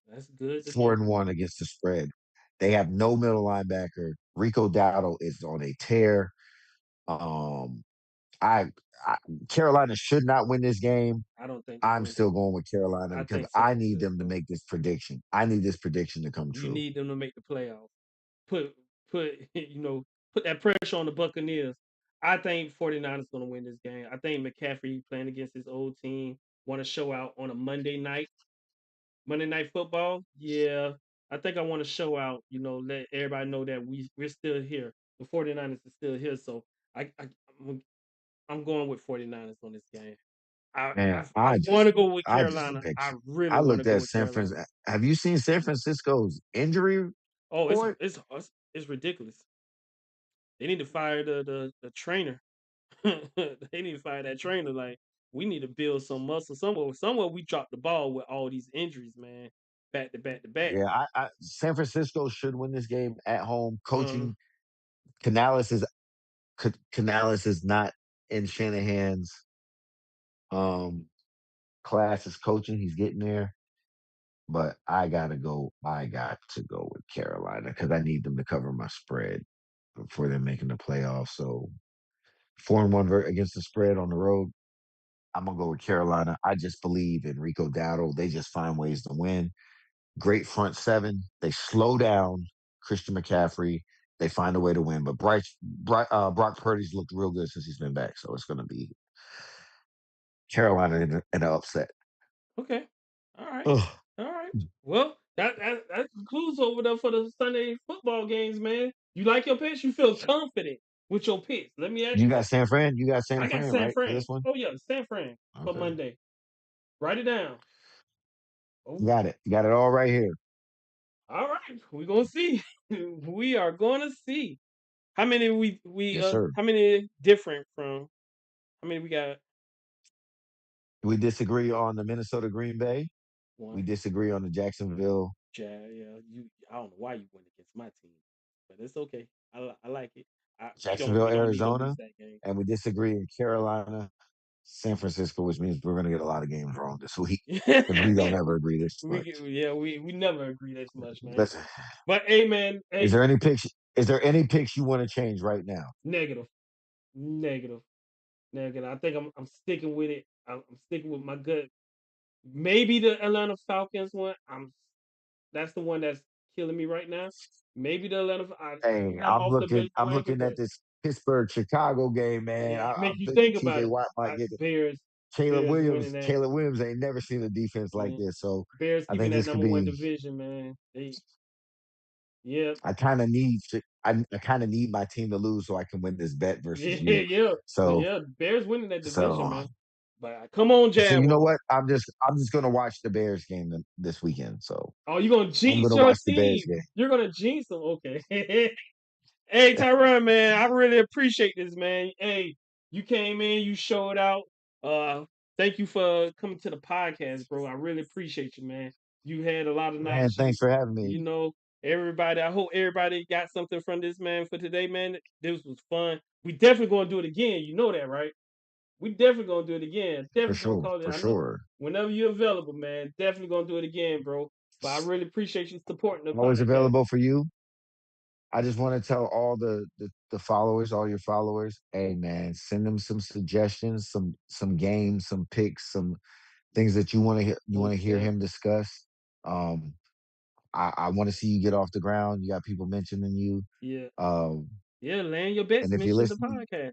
That's good to Four know. and one against the spread. They have no middle linebacker. Rico Dowdle is on a tear. Um, I, I Carolina should not win this game. I don't think they're I'm going to. still going with Carolina I because think San I need them to Francisco. make this prediction. I need this prediction to come You true. need them to make the playoffs. Put put put that pressure on the Buccaneers. I think 49ers going to win this game. I think McCaffrey playing against his old team want to show out on a Monday night football. Yeah, I think I want to show out. Let everybody know that we're still here. The 49ers are still here. So I'm, I'm going with 49ers on this game. Man, I want to go with I just Carolina. bet I you. really I want to looked go at with Carolina. Have you seen San Francisco's injury Oh, report? it's ridiculous. They need to fire the trainer. They need to fire that trainer. Like, we need to build some muscle somewhere. We dropped the ball with all these injuries, man. Back to back to back. Yeah, San Francisco should win this game at home. Uh, Coaching Canales is Canales is not in Shanahan's um class as coaching. He's getting there, but I got to go with Carolina because I need them to cover my spread before they're making the playoffs. So 4-1 against the spread on the road. I'm gonna go with Carolina. I just believe in Rico Dowdle. They just find ways to win. Great front seven. They slow down Christian McCaffrey. They find a way to win. But Brock Purdy's looked real good since he's been back. So it's going to be Carolina in an upset. Okay. All right. Ugh. All right. Well, that concludes over there for the Sunday football games, man. You like your picks? You feel confident with your picks? Let me ask You you got this. San Fran? You got San I got Fran, San right, for Fran. this one? Oh yeah, San Fran for Okay. Monday. Write it down. Oh, Got it. Got it all right here. all right. We're gonna see. We are gonna see. How many Yes, sir. how many different from how many we got? We disagree on the Minnesota Green Bay. We One. disagree on the Jacksonville, Yeah, you. I don't know why you went against my team, but it's okay. I like it. Jacksonville, We don't need to lose Arizona, that game. and we disagree in Carolina, San Francisco, which means we're going to get a lot of games wrong this week because we don't ever agree this much. We never agree this much, man. Listen, But hey, man, is hey, there any picks? Is there any picks you want to change right now? negative, negative, negative. I think I'm sticking with it. I'm sticking with my gut. Maybe the Atlanta Falcons one. That's the one that's killing me right now. Maybe the Atlanta. Hey, I'm off the I'm bandwagon, looking but at this Pittsburgh Chicago game, man. it make I'm you thinking think about TJ it. Watt might get it. Bears, Caleb Bears winning Williams. that. Caleb Williams ain't never seen a defense like Yeah. this, so Bears I keeping think that this could number one be. division, man. Yeah, I kind of need. I kind of need my team to lose so I can win this bet versus you. yeah. So Yeah, Bears winning that division, so man. But come on, so you know Jaguars. what? I'm just gonna watch the Bears game this weekend. So Oh, you gonna I'm jinx gonna your watch the Bears team? game. You're gonna jinx them? Okay. Hey, Tyron, man, I really appreciate this, man. Hey, you came in, you showed out. Uh, Thank you for coming to the podcast, bro. I really appreciate you, man. You had a lot of Man, knowledge. thanks for having You me. know, everybody. I hope everybody got something from this, man, for today, man. This was fun. We definitely gonna do it again. You know that, right? We definitely gonna do it again. For Definitely gonna sure, call it. for I know sure. whenever you're available, man. Definitely gonna do it again, bro. But I really appreciate you supporting the Always podcast. available for you. I just want to tell all the followers, all your followers, hey man, send them some suggestions, some games, some picks, some things that you want to Most hear definitely. him discuss. Um, I want to see you get off the ground. You got people mentioning you. Yeah. Um, Yeah, land your bets, and if you're mention the listening, podcast.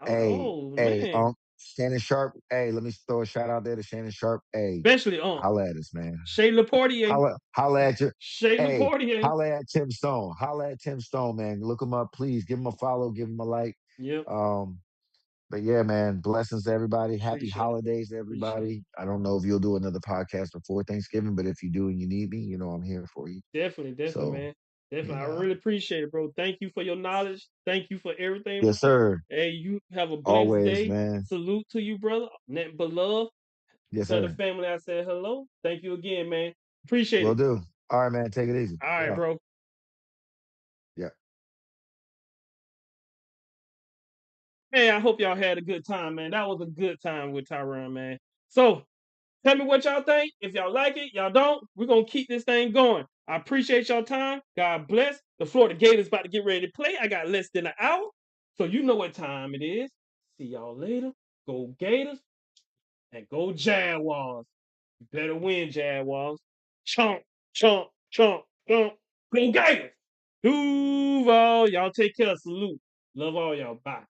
hey, Oh hey, man. Shannon Sharp, hey, let me throw a shout out there to Shannon Sharp. Hey, Especially holla at us, man. Shay Laportier. Holla at your Shay hey, Laportier. holla at Tim Stone. Holla at Tim Stone, man. Look him up, please. Give him a follow, give him a like. Yep. Um, but yeah, man, blessings to everybody. Happy Appreciate it, bro. holidays to Appreciate it. everybody. I don't know if you'll do another podcast before Thanksgiving, but if you do and you need me, you know I'm here for you. Definitely, So, man. Definitely. you I know, really appreciate it, bro. Thank you for your knowledge. Thank you for everything, yes, bro. sir. Hey, you have a blessed Always, day. man. Salute to you, brother. Nothing but love. Yes, Tell the sir. family I said hello. Thank you again, man. Appreciate Will it. do. All right, man. Take it easy. All right, Yeah. bro. Yeah. Hey, I hope y'all had a good time, man. That was a good time with Tyron, man. So tell me what y'all think. If y'all like it, y'all don't, we're gonna keep this thing going. I appreciate y'all time. God bless. The Florida Gators about to get ready to play. I got less than an hour. So you know what time it is. See y'all later. Go Gators and go Jaguars. You better win, Jaguars. Chomp, chomp, chomp, chomp. Go Gators. Duval. Y'all take care. Salute. Love all y'all. Bye.